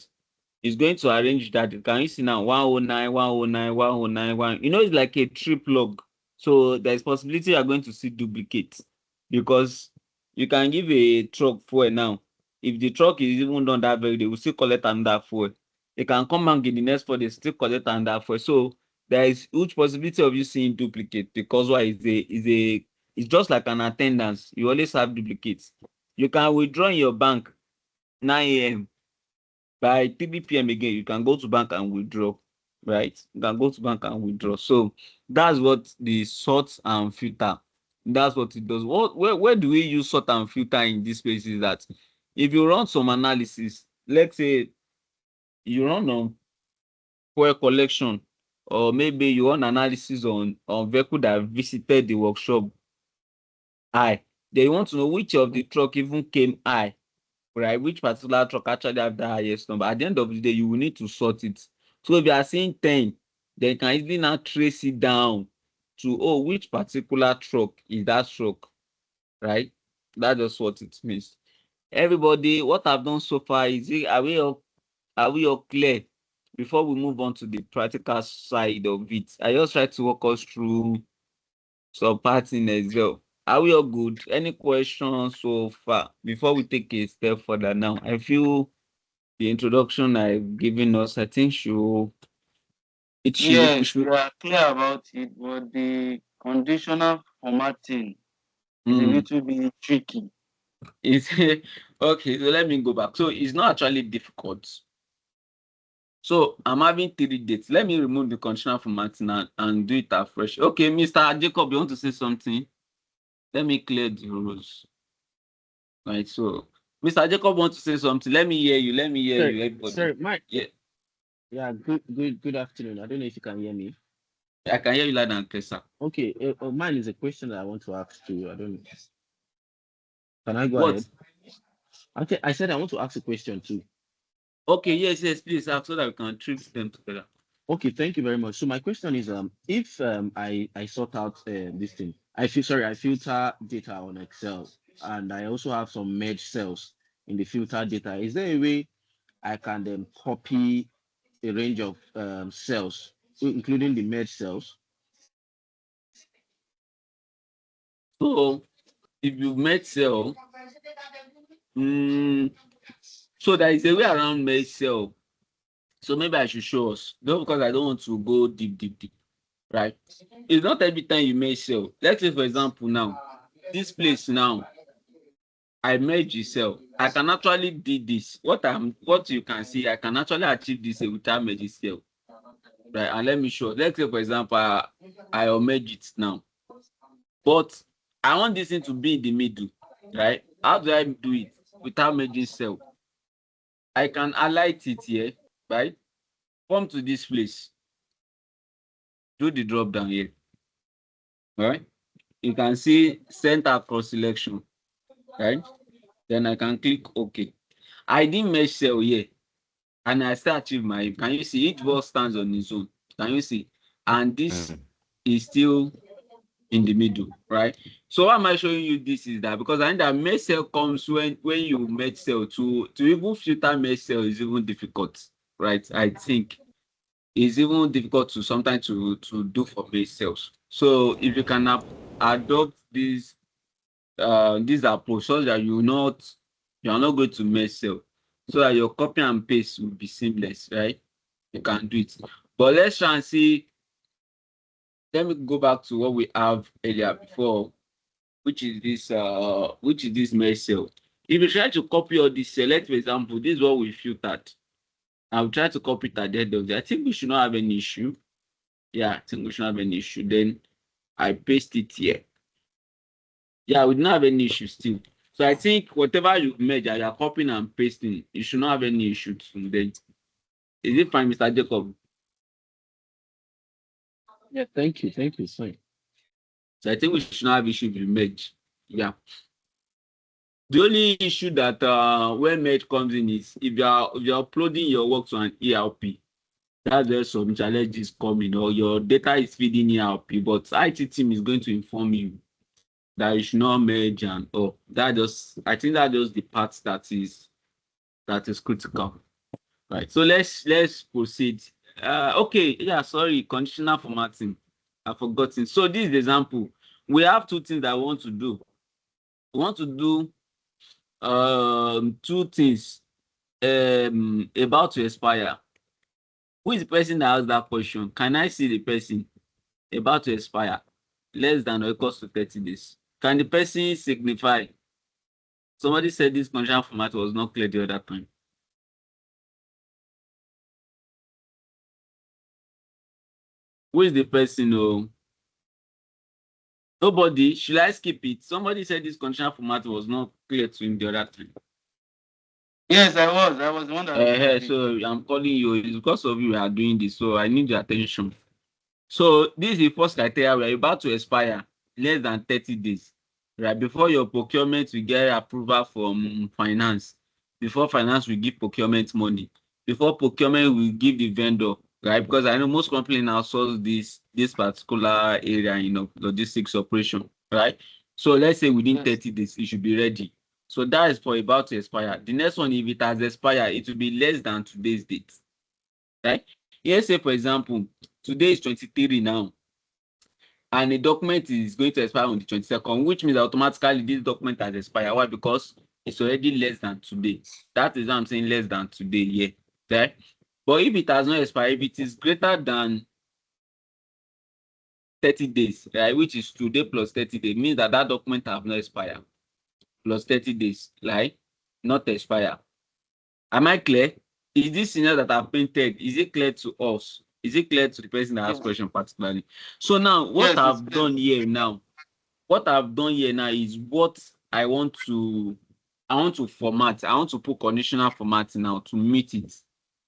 S4: It's going to arrange that. Can you see now? 109, 109, 109, 1. You know, it's like a trip log. So there's possibility you're going to see duplicates because you can give a truck fuel now. If the truck is even done that very day, will still collect another fuel. They can come back in the next 4 days, still collect another fuel. So there is huge possibility of you seeing duplicate because why it's just like an attendance. You always have duplicates. You can withdraw in your bank 9 a.m. By 3 p.m. again, you can go to bank and withdraw, right? You can go to bank and withdraw. So that's what the sort and filter, that's what it does. Where do we use sort and filter in this space is that if you run some analysis, let's say you run on fuel collection, or maybe you run analysis on vehicle that visited the workshop high, then you want to know which of the truck even came high, right? Which particular truck actually have the highest number. At the end of the day, you will need to sort it. So if you are seeing 10, then you can easily now trace it down to, oh, which particular truck is that truck, right? That's just what it means. Everybody, what I've done so far is, are we all clear? Before we move on to the practical side of it, I just try to walk us through some parts in as well. Are we all good? Any questions so far before we take a step further now? I feel the introduction I've given us, I think
S6: Yes, we are clear about it, but the conditional formatting is a little bit tricky.
S4: It's okay. So let me go back. So it's not actually difficult. So I'm having 3 dates. Let me remove the conditional formatting and do it afresh. Okay, Mr. Jacob, you want to say something? Let me clear the rules. Right. So Mr. Jacob wants to say something. Let me hear you. Let me hear you, everybody.
S7: Sorry, Mike.
S4: Yeah.
S7: Yeah, good afternoon. I don't know if you can hear me.
S4: I can hear you loud and clear, sir.
S7: Okay, mine is a question that I want to ask to you. I don't know. Can I go
S4: What?
S7: ahead? Okay, I said I want to ask a question too.
S4: Okay, yes, please ask so that we can treat them together.
S7: Okay, thank you very much. So my question is, if I sort out this thing, I filter data on Excel, and I also have some merge cells in the filter data. Is there a way I can then copy a range of cells, including the merge cells?
S4: So if you merge cell, so there is a way around merge cell. So maybe I should show us, though, because I don't want to go deep, right? It's not every time you merge cell. Let's say, for example, now, this place now, I merge the cell. I can actually do this. What you can see, I can actually achieve this without merging cell, right? And let me show. Let's say, for example, I merge it now, but I want this thing to be in the middle, right? How do I do it without merging cell? I can highlight it here, right? Come to this place, do the drop down here, right? You can see center cross selection, right? Then I can click OK. I didn't mesh cell here, and I still achieve my. Can you see each box stands on its own? Can you see? And this is still in the middle, right? So why am I showing you this is that because I think that mesh cell comes when you merge cell to even filter mesh cell is even difficult, right? I think. it's even difficult to sometimes to do for base cells. So if you can adopt this approach so that you are not going to mess cell, so that your copy and paste will be seamless, right? You can do it. But let's try and see. Let me go back to what we have earlier before, which is this mesh cell. If you try to copy all this cell, let's for example, this is what we filtered. I'll try to copy it at the end of the day. I think we should not have any issue. Yeah, I think we should not have any issue. Then I paste it here. Yeah, we don't have any issue still. So I think whatever you've made, you are copying and pasting, you should not have any issue then. Is it fine, Mr. Jacob?
S7: Yeah, thank you. Thank you. Fine.
S4: So I think we should not have issue with merge. Yeah. The only issue that when merge comes in is if you're uploading your work to an ERP, that's where some challenges come in, or your data is feeding ERP, but IT team is going to inform you that you should not merge and I think that just the part that is critical. Right. So let's proceed. Okay, yeah, sorry, conditional formatting. I've forgotten. So this is the example. We have two things that we want to do. We want to do two things about to expire. Who is the person that asked that question? Can I see the person about to expire less than or equals to 30 days? Can the person signify? Somebody said this conditional format was not clear the other time. Who is the person? Oh, nobody. Should I skip it? Somebody said this conditional format was not clear to him the other time.
S6: Yes, I was the one that
S4: So I'm calling you. It's because of you we are doing this. So I need your attention. So this is the first criteria. We are about to expire less than 30 days. Right before your procurement will get approval from finance. Before finance will give procurement money. Before procurement will give the vendor. Right, because I know most companies now source this particular area in logistics operation. Right. So let's say within 30 days it should be ready. So that is for about to expire. The next one, if it has expired, it will be less than today's date. Right. Here, say for example, today is 23 now, and a document is going to expire on the 22nd, which means automatically this document has expired. Why? Because it's already less than today. That is why I'm saying less than today. Yeah. Okay. But if it has not expired, if it is greater than 30 days, right, which is today plus 30 days, means that document have not expired. Plus 30 days, like not expire. Am I clear? Is this scenario that I've painted, is it clear to us? Is it clear to the person that asked question particularly? So now what I've done here now, is what I want to format. I want to put conditional formatting now to meet it.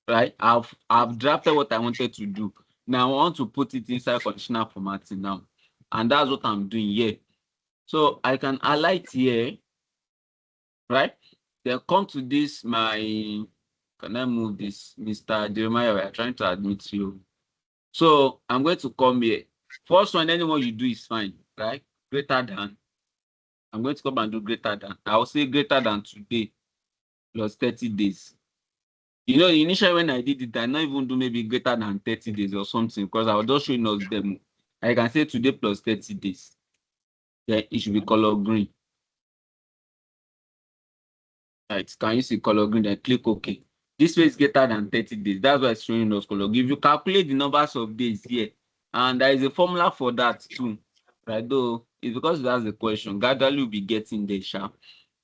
S4: Right? I've drafted what I wanted to do. Now I want to put it inside conditional formatting now. And that's what I'm doing here. So I can highlight here, right? Then come to this, can I move this? Mr. Jeremiah, we are trying to admit you. So I'm going to come here. First one, anyone you do is fine, right? Greater than. I'm going to come and do greater than. I will say greater than today plus 30 days. Initially when I did it, I not even do maybe greater than 30 days or something, because I was just showing us them. I can say today plus 30 days. Then it should be color green. Right? Can you see color green? Then click OK. This way is greater than 30 days. That's why it's showing us color green. If you calculate the numbers of days here, and there is a formula for that too, right? Though it's because that's the question. Gradually we'll be getting the sharp.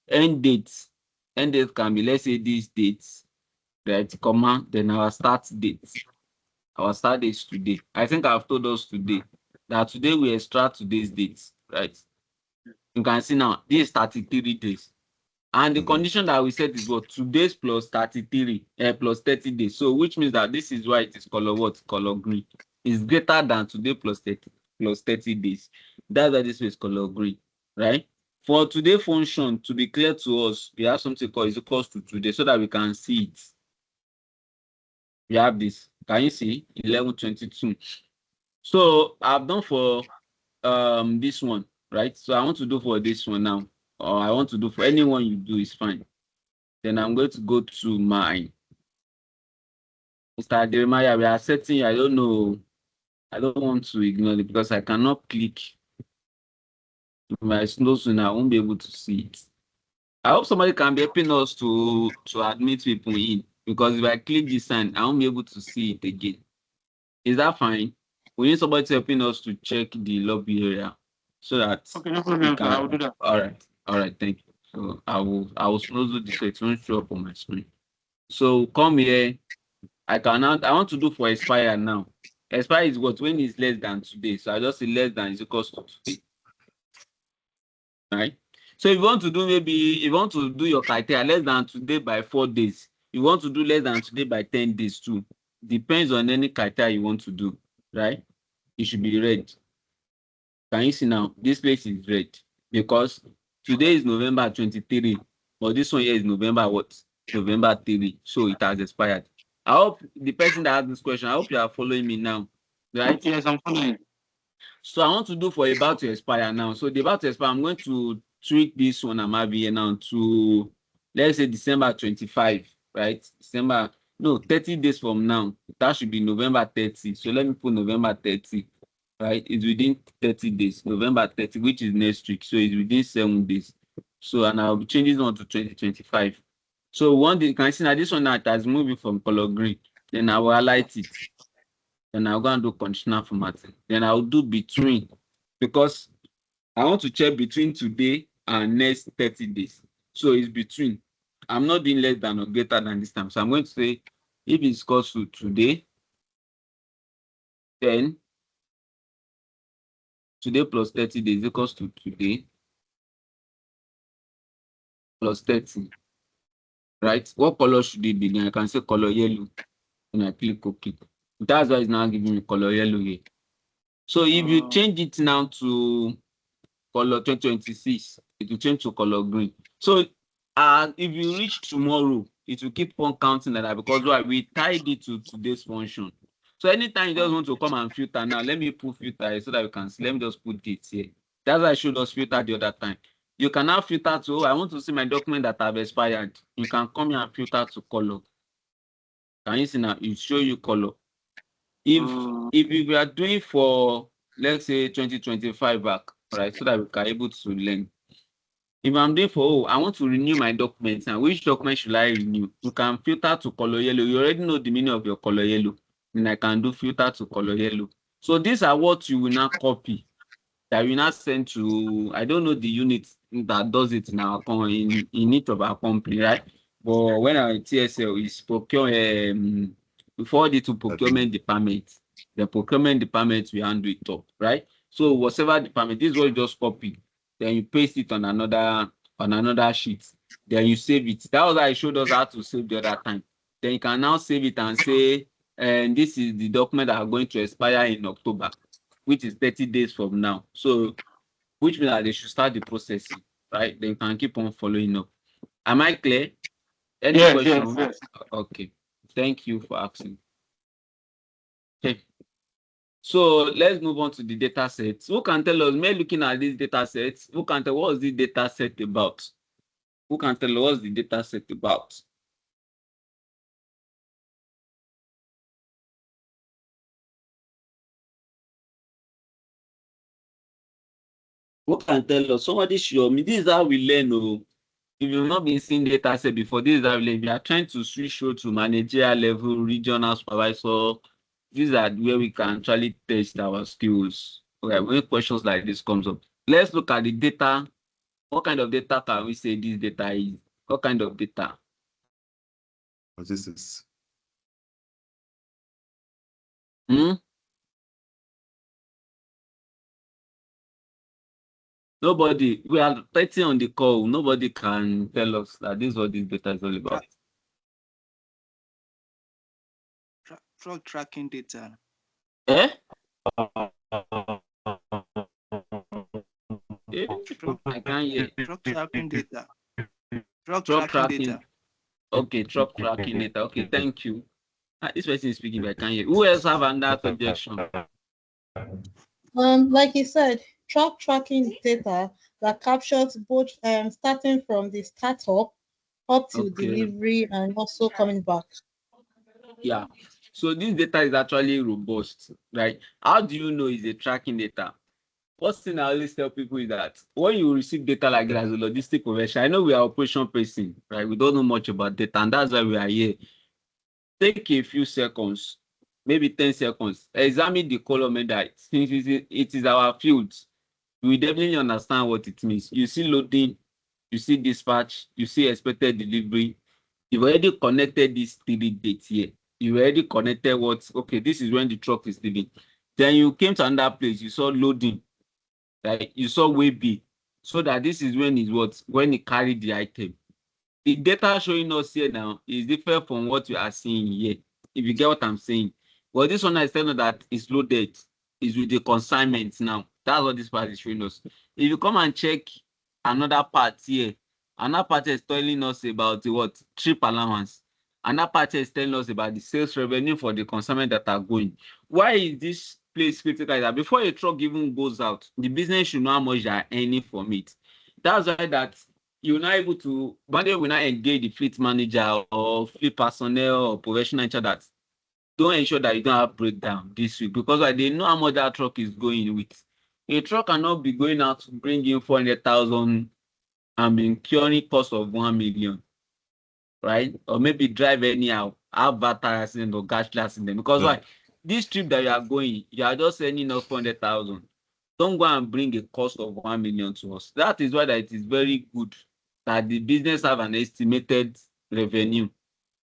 S4: End dates can be, let's say, these dates, right? Comma, then our start dates. Our start date is today. I think I've told us today that today we extract today's dates, right? You can see now this is 33 days. And the condition that we said is what? 2 days plus 33 plus 30 days. So which means that this is why it is color what? Color green. It's greater than today plus 30 days. That's why this is color green, right? For today function to be clear to us, we have something called is equals to today so that we can see it. We have this. Can you see? 1122. So I've done for this one, right? So I want to do for this one now, or I want to do for anyone you do is fine. Then I'm going to go to my Mr. Jeremiah, we are setting. I don't know. I don't want to ignore it because I cannot click my snow soon. I won't be able to see it. I hope somebody can be helping us to admit people in, because if I click this sign, I won't be able to see it again. Is that fine? We need somebody helping us to check the lobby area so that
S6: Okay, no problem, sir. I will do that.
S4: All right, thank you. So I will snooze this so it won't show up on my screen. So come here. I want to do for expire now. Expire is what? When it's less than today. So I just say less than is equals to today. Right? So if you want to do your criteria less than today by 4 days, you want to do less than today by 10 days too. Depends on any criteria you want to do, right? It should be red. Can you see now? This place is red because today is November 23, but this one here is November what? November 3. So it has expired. I hope the person that asked this question, I hope you are following me now, right?
S6: Yes, I'm following.
S4: So I want to do for about to expire now. So the about to expire, I'm going to tweak this one I'm having here now to, let's say, December 25, right? 30 days from now. That should be November 30. So let me put November 30, right? It's within 30 days, November 30, which is next week. So it's within 7 days. So, and I'll be changing on to 2025. So one day, you can see now this one that has moved from color green. Then I will highlight it. Then I'll go and do conditional formatting. Then I'll do between, because I want to check between today and next 30 days. So it's between. I'm not doing less than or greater than this time. So I'm going to say if it's equals to today, then today plus 30 days equals to today plus 30. Right? What color should it be? Then I can say color yellow. And I click OK. That's why it's now giving me color yellow here. So if you change it now to color 2026, it will change to color green. So if you reach tomorrow, it will keep on counting like that because we tied it to today's function. So anytime you just want to come and filter now, let me put filter here so that we can see. Let me just put dates here. That's why I showed us filter the other time. You can now filter to, I want to see my document that have expired. You can come here and filter to color. Can you see now? It show you color. If we are doing for, let's say, 2025 back, right, so that we can able to learn. If I'm doing for, I want to renew my documents, and which document should I renew? You can filter to color yellow. You already know the meaning of your color yellow. Then I can do filter to color yellow. So these are what you will now copy, that we now send to, I don't know the unit that does it in our in each of our company, right? But when our TSL is procure, we forward it to procurement department. The procurement department will handle it up, right? So whatever department, this is what you just copy. Then you paste it on another sheet. Then you save it. That was how I showed us how to save the other time. Then you can now save it and say, and this is the document that are going to expire in October, which is 30 days from now. So, which means that they should start the processing, right? Then you can keep on following up. Am I clear? Any question?
S6: Yes.
S4: Okay. Thank you for asking. Okay. So let's move on to the data sets. Who can tell us, may looking at these data sets, who can tell what is the data set about? Who can tell us what's the data set about? Who can tell us? Somebody show me. This is how we learn. Oh. If you've not been seeing data set before, this is how we learn. If you are trying to switch to managerial level, regional supervisor, these are where we can actually test our skills. Okay, when questions like this comes up, let's look at the data. What kind of data can we say this data is? What kind of data?
S2: Logistics.
S4: Nobody, we are 30 on the call. Nobody can tell us that this is what this data is all about.
S8: Truck tracking data.
S4: Eh? I can't hear.
S8: Truck tracking data.
S4: Truck tracking. Okay, truck tracking data. Okay, thank you. This person is speaking, but I can't hear. Who else have another objection?
S9: Like you said, truck tracking data that captures both starting from the startup up to delivery and also coming back.
S4: Yeah. So this data is actually robust, right? How do you know it's a tracking data? First thing I always tell people is that when you receive data like that as a logistic professional, I know we are operation person, right? We don't know much about data, and that's why we are here. Take a few seconds, maybe 10 seconds, examine the column that since it is our field, we definitely understand what it means. You see loading, you see dispatch, you see expected delivery. You've already connected these 3 dates here. You already connected what, okay, this is when the truck is leaving. Then you came to another place, you saw loading, right? You saw way B. So that this is when it's what? When it carried the item. The data showing us here now is different from what you are seeing here, if you get what I'm saying. But this one is telling us that it's loaded, is with the consignment now. That's what this part is showing us. If you come and check another part here, another part is telling us about the what? Trip allowance. Another part is telling us about the sales revenue for the consignment that are going. Why is this place critical? Is that before a truck even goes out, the business should know how much they are earning from it. That's why that you're not able to, one day we not engage the fleet manager or fleet personnel or professional in charge that don't ensure that you don't have breakdown this week, because like, they know how much that truck is going with. A truck cannot be going out to bring in 400,000 and be incurring cost of 1 million, right? Or maybe drive anyhow, have bad tire accident or gas accident. Because why? This trip that you are going, you are just sending us 400,000. Don't go and bring a cost of 1 million to us. That is why that it is very good that the business have an estimated revenue,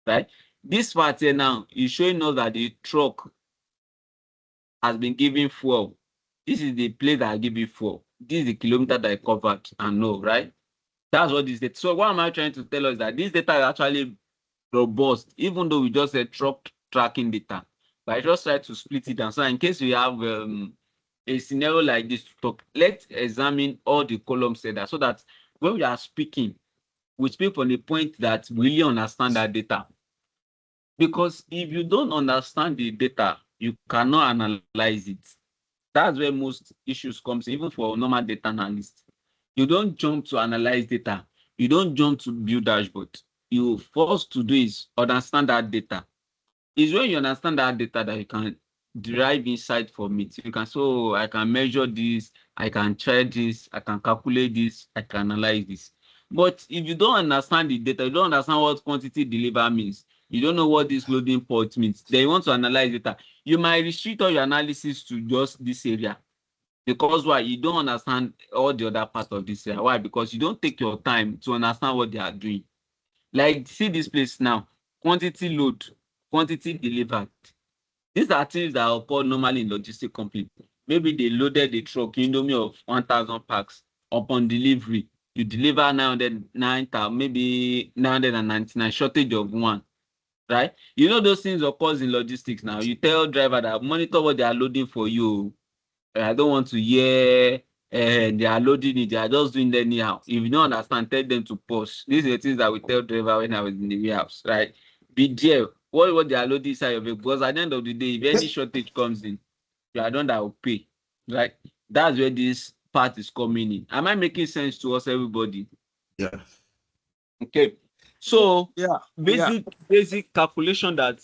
S4: right? This part here now is showing us that the truck has been giving fuel. This is the place that I give you fuel. This is the kilometer that I covered and know, right? That's what this data. So what am I trying to tell us that this data is actually robust, even though we just said truck tracking data. But I just try to split it down. So in case we have a scenario like this to talk, let's examine all the columns there so that when we are speaking, we speak from the point that we really understand that data. Because if you don't understand the data, you cannot analyze it. That's where most issues comes, even for normal data analysts. You don't jump to analyze data. You don't jump to build dashboard. You first to do is understand that data. It's when you understand that data that you can derive insight from it. You can say, oh, I can measure this, I can check this, I can calculate this, I can analyze this. But if you don't understand the data, you don't understand what quantity deliver means, you don't know what this loading port means, then you want to analyze data, you might restrict all your analysis to just this area. Because why? You don't understand all the other parts of this area. Why? Because you don't take your time to understand what they are doing. Like, see this place now, quantity load, quantity delivered. These are things that occur normally in logistic company. Maybe they loaded the truck Indomie of 1,000 packs. Upon delivery, you deliver 909, maybe 999, shortage of one, right? You know those things occurs in logistics now. You tell driver that monitor what they are loading for you. I don't want to hear they are loading it, they are just doing it anyhow. If you don't understand, tell them to pause. These are the things that we tell driver when I was in the warehouse, right? Be there. What they are loading inside your vehicle, because at the end of the day, if any shortage comes in, you are the one that will pay, right? That's where this part is coming in. Am I making sense to us, everybody?
S2: Yeah.
S4: Okay. So
S8: Yeah.
S4: basic calculation that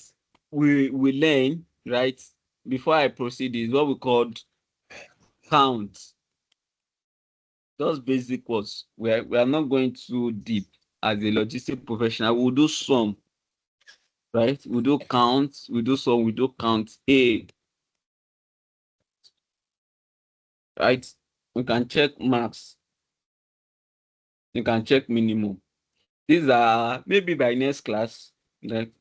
S4: we learn, right? Before I proceed is what we called count. Those basic words. We are not going too deep as a logistic professional. We'll do some, right? We do count, we do some, we do count A, right? We can check max, you can check minimum. These are maybe by next class, like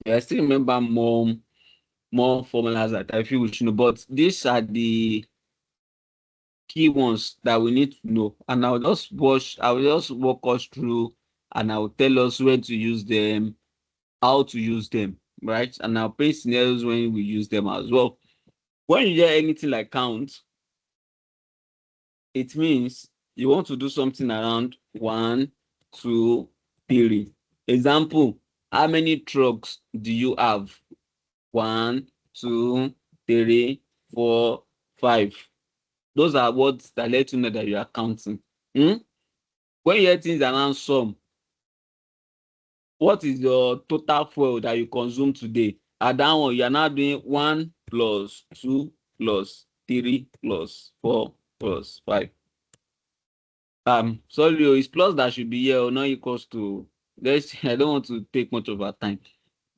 S4: I still remember more formulas that I feel we should know, but these are the key ones that we need to know. And I will just walk us through, and I will tell us when to use them, how to use them, right? And I'll paint scenarios when we use them as well. When you hear anything like count, it means you want to do something around 1, 2, 3. Example, how many trucks do you have? 1, 2, 3, 4, 5. Those are words that let you know that you are counting. When you hear things around some, what is your total fuel that you consume today? At that one, you are now doing 1 plus 2 plus 3 plus 4 plus 5. Sorry, it's plus that should be here or not equals to. Let's. I don't want to take much of our time.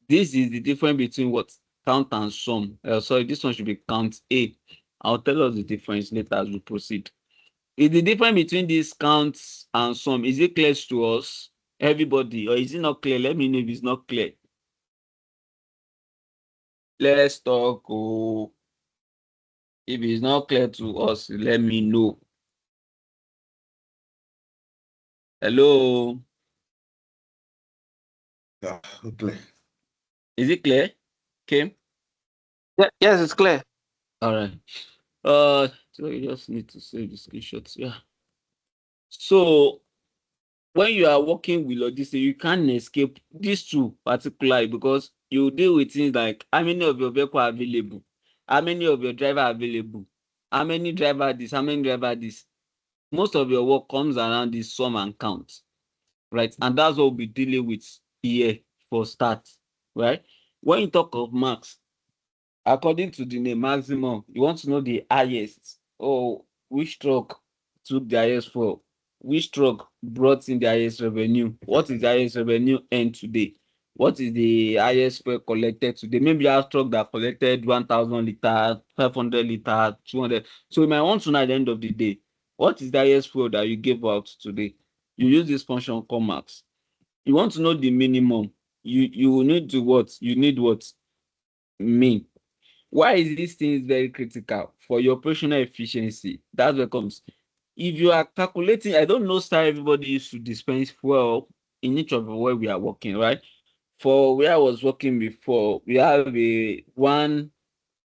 S4: This is the difference between what count and sum. Sorry, this one should be count A. I'll tell us the difference later as we proceed. Is the difference between these counts and sum, is it clear to us, everybody, or is it not clear? Let me know if it's not clear. Let's talk. Oh, if it's not clear to us, let me know. Hello.
S2: Yeah, okay.
S4: Is it clear? Okay.
S5: Yeah, yes, it's clear.
S4: All right. So you just need to save the screenshots. Yeah. So when you are working with logistics, you can't escape these two particularly because you deal with things like how many of your vehicle are available, how many of your driver are available, how many driver this, how many driver this. Most of your work comes around this sum and count, right? And that's what we'll be dealing with here for start, right? When you talk of max, according to the name maximum, you want to know the highest. Oh, which truck took the highest for? Which truck brought in the highest revenue? What is the highest revenue earned today? What is the highest fuel collected today? Maybe you have truck that collected 1,000 liters, 500 liters, 200. So you might want to know at the end of the day, what is the highest fuel that you gave out today? You use this function called max. You want to know the minimum. You need to what? You need what? Mean. Why is this thing very critical for your operational efficiency? That's what comes. If you are calculating, I don't know, sir, everybody used to dispense fuel in each of where we are working, right? For where I was working before, we have a 1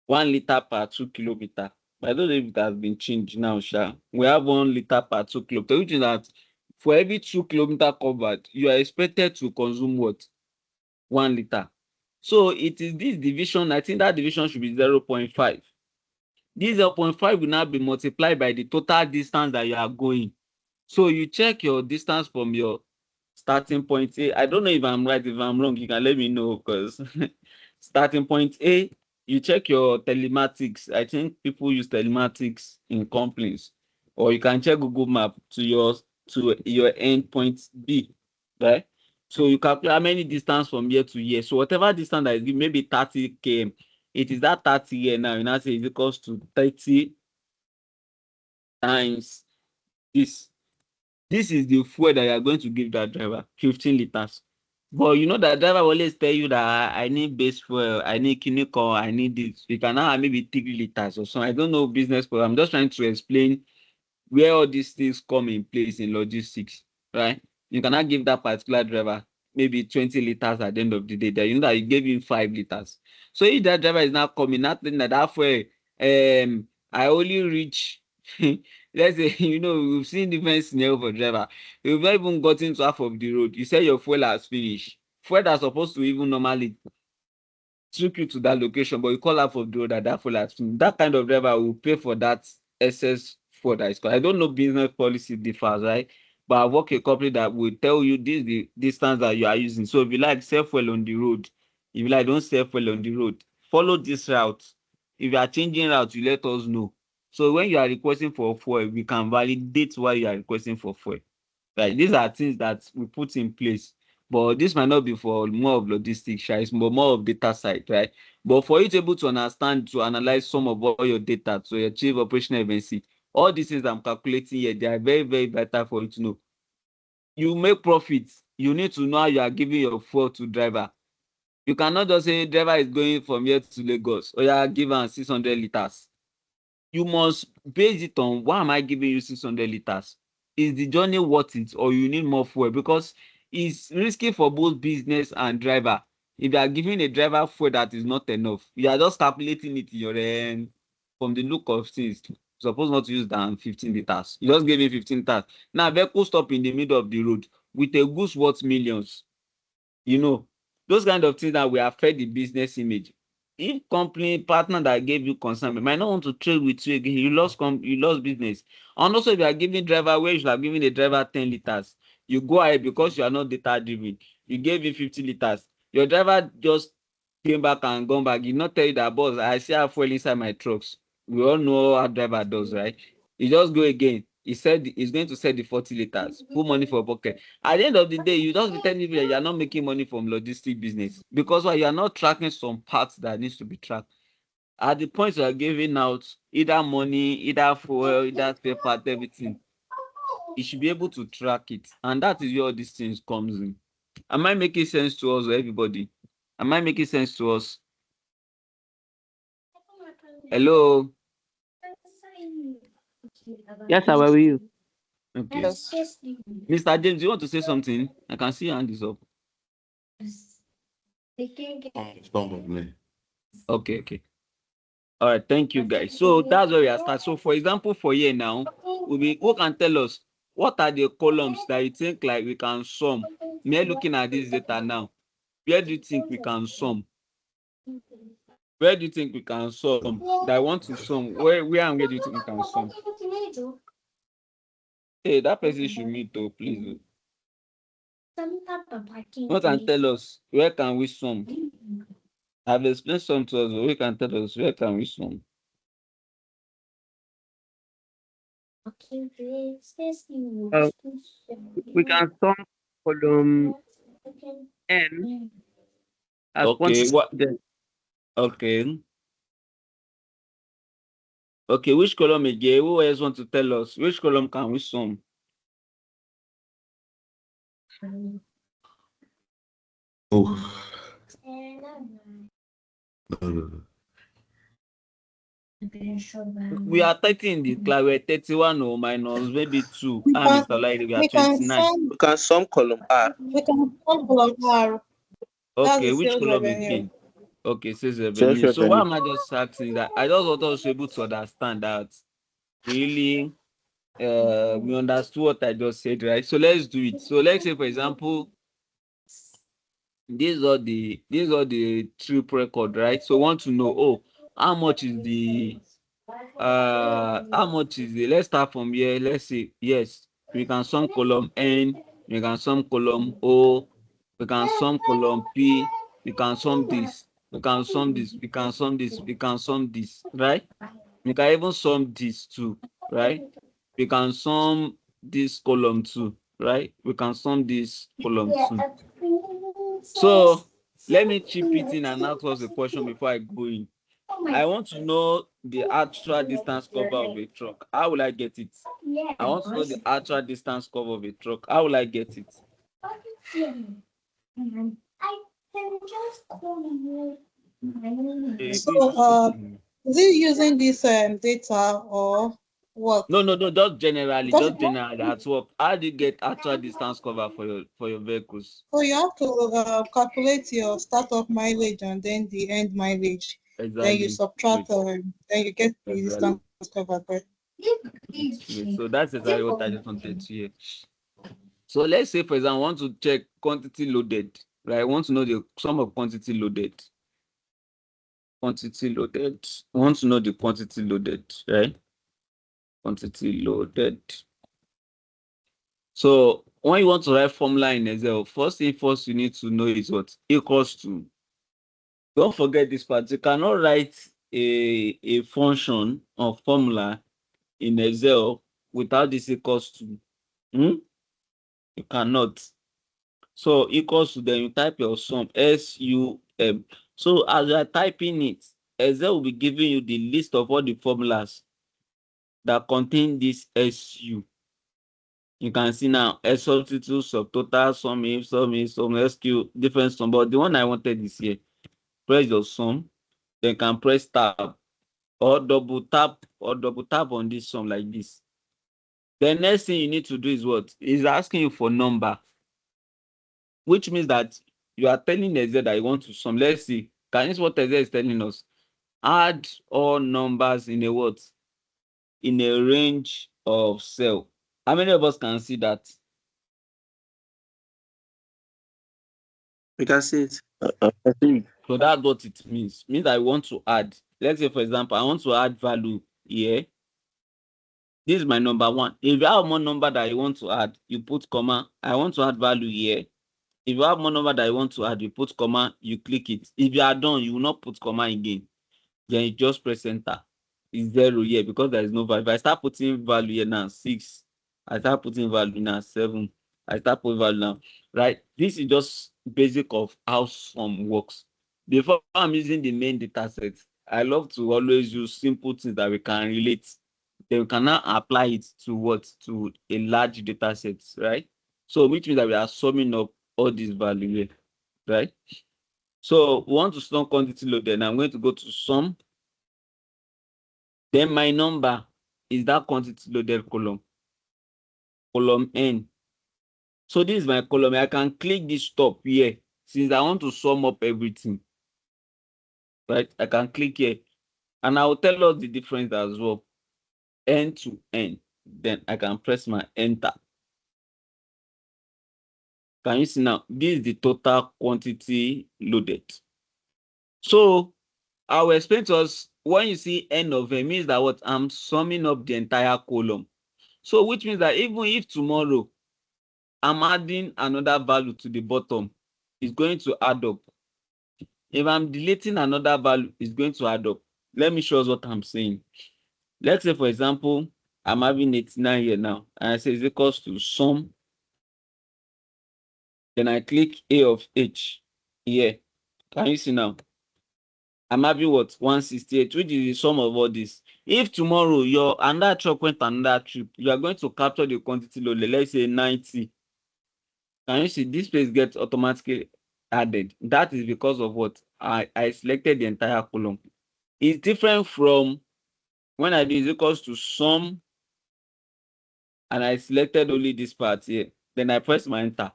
S4: liter per 2 kilometer. I don't know if it has been changed now, sir. We have 1 liter per 2 kilometer, which is that for every 2 kilometer covered, you are expected to consume what? 1 liter. So it is this division, I think that division should be 0.5. This 0.5 will now be multiplied by the total distance that you are going. So you check your distance from your starting point A. I don't know if I'm right, if I'm wrong, you can let me know because starting point A, you check your telematics. I think people use telematics in companies, or you can check Google Map to your end point B, right? So you calculate how many distance from here to here. So whatever distance that is given, maybe 30 km, it is that 30 here now. You now say is equals to 30 times this. This is the fuel that you are going to give that driver, 15 liters. But you know that driver will always tell you that I need base fuel, I need chemical, I need this. You can now have maybe 3 liters or so. I don't know business, but I'm just trying to explain where all these things come in place in logistics, right? You cannot give that particular driver maybe 20 liters at the end of the day. That you know that you gave him 5 liters. So if that driver is now coming, not thinking that fuel, I only reach, let's say, we've seen different scenario for driver. You've not even gotten to half of the road. You say your fuel has finished. Fuel that's supposed to even normally took you to that location, but you call out for the road that fuel has finished. That kind of driver will pay for that excess fuel that is called. I don't know business policy differs, right? But I work a company that will tell you this is the distance that you are using. So if you like sell fuel on the road, if you like don't sell fuel on the road, follow this route. If you are changing route, you let us know. So when you are requesting for fuel, we can validate why you are requesting for fuel. Right? These are things that we put in place. But this might not be for more of logistics, but more of data side, right? But for you to be able to understand, to analyze some of all your data to achieve operational efficiency, all these things I'm calculating here, they are very, very vital for you to know. You make profits, you need to know how you are giving your fuel to driver. You cannot just say driver is going from here to Lagos, or you are giving 600 liters. You must base it on why am I giving you 600 liters? Is the journey worth it, or you need more fuel? Because it's risky for both business and driver. If you are giving a driver fuel that is not enough, you are just calculating it in your end. From the look of things, you're supposed not to use than 15 liters. You just gave me 15 liters. Now vehicle stop in the middle of the road with a goods worth millions. Those kind of things that will affect the business image. If company partner that gave you concern might not want to trade with you again, you lost business. And also, if you are giving driver where you should have given the driver 10 liters, you go ahead because you are not data driven. You gave him 50 liters. Your driver just came back and gone back. He not tell you that, boss, I still have fuel inside my trucks. We all know how driver does, right? He just go again. He said he's going to sell the 40 liters, put money for pocket. At the end of the day, you just be telling me that you're not making money from logistic business because why, you are not tracking some parts that needs to be tracked. At the point you are giving out either money, either fuel, either spare part, everything, you should be able to track it. And that is where all these things comes in. Am I making sense to us or everybody? Am I making sense to us? Hello?
S5: Yes, how are you?
S4: Okay.
S9: Yes.
S4: Mr. James, you want to say something? I can see your hand is up.
S2: Some of me.
S4: Okay, okay. All right, thank you, guys. So that's where we are starting. So, for example, for here now, who can tell us what are the columns that you think like we can sum? Me looking at this data now, where do you think we can sum? Where do you think we can sum? That I want to sum. Where and where do you think we can sum? Hey, that person should meet though, please. What can tell us where can we sum? I've explained some to us, but we can tell us where can we sum?
S5: We can sum column N as
S4: Okay,
S5: quantity.
S4: what? Okay. Okay, which column again? Who else want to tell us? Which column can we sum?
S2: Oh. No.
S4: We are 30 in the class. We're 31 or minus maybe 2.
S9: We
S4: And
S9: can
S4: Mr. Light, we are
S9: we can
S4: 29.
S9: sum
S5: We can sum column R.
S9: column R. That's
S4: Okay,
S9: the
S4: which
S9: sales
S4: column
S9: revenue.
S4: again? Okay, says
S5: Sales
S4: revenue. So why
S5: revenue.
S4: am I just asking that? I just want us to be able to understand that really we understood what I just said, right? So let's do it. So let's say, for example, these are the trip record, right? So want to know, oh, how much is the let's start from here. Let's say yes, we can sum column N, we can sum column O, we can sum column P, we can sum this, we can sum this, we can sum this, we can sum this, right? We can even sum this too, right? We can sum this column too, right? We can sum this column too. So let me chip it in and ask us a question before I go in. I want to know the actual distance cover of a truck. How will I get it? I want to know the actual distance cover of a truck. How will I get it?
S9: So is it using this data or what?
S4: No, just generally at work. How do you get actual distance cover for your vehicles?
S9: So you have to calculate your startup mileage and then the end mileage.
S4: Exactly.
S9: Then you subtract, then you get the
S4: Exactly.
S9: distance covered. Right?
S4: So that's exactly what I just wanted to hear. So let's say, for example, I want to check quantity loaded, right? I want to know the sum of quantity loaded. Quantity loaded. I want to know the quantity loaded, right? Quantity loaded. So when you want to write formula in Excel, first thing first you need to know is what? Equals to. Don't forget this part. You cannot write a function or formula in Excel without this equals to. You cannot. So equals to, then you type your sum, SUM. So as you are typing it, Excel will be giving you the list of all the formulas that contain this SU. You can see now S substitute, subtotal, sum if, sum SQ, different sum. But the one I wanted is here. Press your sum, then can press tab or double tap on this sum like this. The next thing you need to do is what? Is asking you for number, which means that you are telling Excel that you want to sum. Let's see. Can you see what Excel is telling us? Add all numbers in a what? In a range of cell. How many of us can see that?
S5: We can see it.
S4: So that's what it means. It means I want to add. Let's say, for example, I want to add value here. This is my number one. If you have more number that you want to add, you put comma. I want to add value here. If you have more number that you want to add, you put comma, you click it. If you are done, you will not put comma again. Then you just press enter. It's 0 here because there is no value. If I start putting value here now, 6. I start putting value now, 7. I start putting value now, right? This is just basic of how sum works. Before I'm using the main data set, I love to always use simple things that we can relate. Then we can now apply it to what? To a large data set, right? So which means that we are summing up all these values here, right? So we want to sum quantity loaded. I'm going to go to sum. Then my number is that quantity loaded column N. So this is my column. I can click this top here since I want to sum up everything, right? I can click here and I will tell us the difference as well, N to N. Then I can press my enter. Can you see now? This is the total quantity loaded. So I will explain to us, when you see N of N, means that what? I'm summing up the entire column. So which means that even if tomorrow I'm adding another value to the bottom, it's going to add up. If I'm deleting another value, it's going to add up. Let me show us what I'm saying. Let's say, for example, I'm having 89 here now, and I say is equals to sum. Then I click A of H here. Can you see now? I'm having what? 168, which is the sum of all this. If tomorrow your another truck went another trip, you are going to capture the quantity loaded, let's say 90. Can you see this place gets automatically added? That is because of what? I selected the entire column. It's different from when I do is equals to sum and I selected only this part here. Then I press my enter.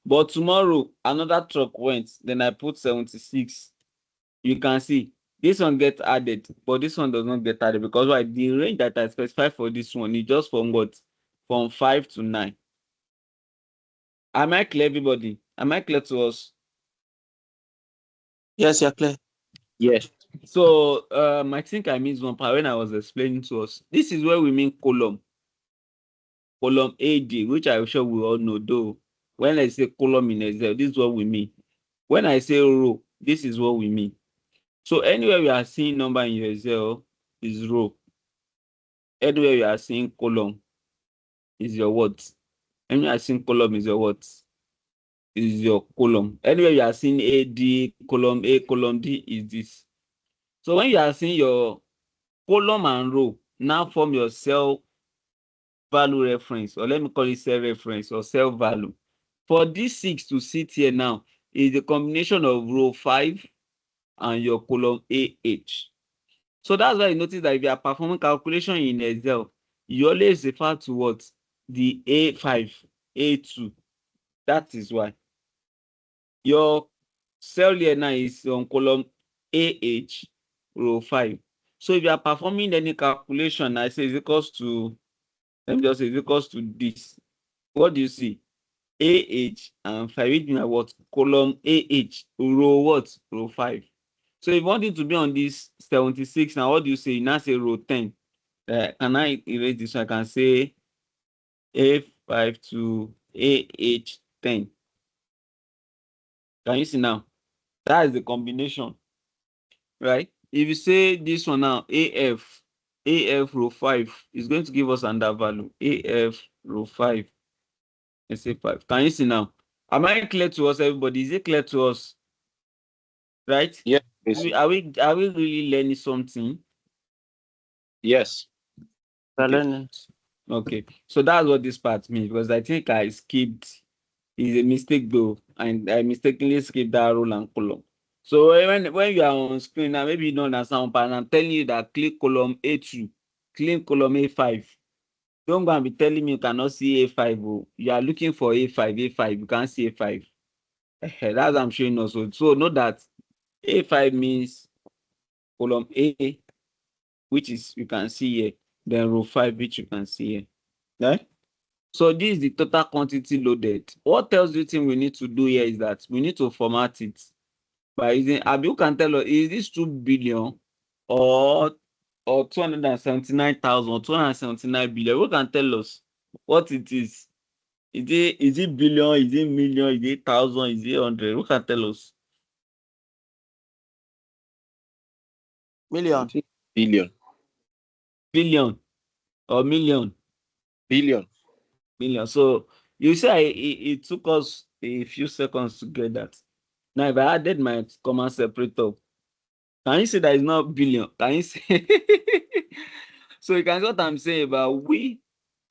S4: But tomorrow another truck went, then I put 76. You can see this one gets added, but this one does not get added because why? The range that I specified for this one is just from what? From 5 to 9. Am I clear, everybody? Am I clear to us?
S5: Yes, you're clear.
S4: Yes. So I think I missed one part when I was explaining to us. This is where we mean column AD, which I'm sure we all know. Though when I say column in Excel, this is what we mean. When I say row, this is what we mean. So anywhere we are seeing number in your Excel is row. Anywhere you are seeing column is your what? Anywhere you are seeing column is your what? Is your column. Anywhere you are seeing AD, column A, column D is this. So when you are seeing your column and row, now form your cell value reference, or let me call it cell reference or cell value. For this 6 to sit here now is the combination of row 5 and your column AH. So that's why you notice that if you are performing calculation in Excel, you always refer to what? The A5, A2. That is why. Your cell here now is on column AH, row 5. So if you are performing any calculation, I say is equals to, let me just say is equals to this. What do you see? AH and 5, which means what? Column AH, row what? Row 5. So if you want it to be on this 76, now what do you say? You now say row 10. Can I erase this? So I can say A5 to AH10. Can you see now? That is the combination, right? If you say this one now, AF row 5 is going to give us another value. AF row 5. Let's say 5. Can you see now? Am I clear to us, everybody? Is it clear to us? Right?
S5: Yes.
S4: Are we really learning something?
S5: Yes. We're
S4: Okay.
S5: learning.
S4: Okay. So that's what this part means, because I think I skipped. Is a mistake though, and I mistakenly skipped that row and column. So when you are on screen now, maybe you don't understand, but I'm telling you that click column A2, click column A5. Don't go and be telling me you cannot see A5. Oh. You are looking for A5, you can't see A5. That's what I'm showing also. So note that A5 means column A, which is you can see here, then row 5, which you can see here. Right? So this is the total quantity loaded. What else do you think we need to do here is that we need to format it by using, Abiu can tell us, is this 2 billion or 279,000 or 279 billion? Who can tell us what it is? Is it billion? Is it million? Is it thousand? Is it hundred? Who can tell us?
S7: Million.
S5: Billion.
S4: Billion or million?
S5: Billion.
S4: Million. So you say it took us a few seconds to get that. Now, if I added my common separator, can you say that it's not billion? Can you say? So you can see what I'm saying about we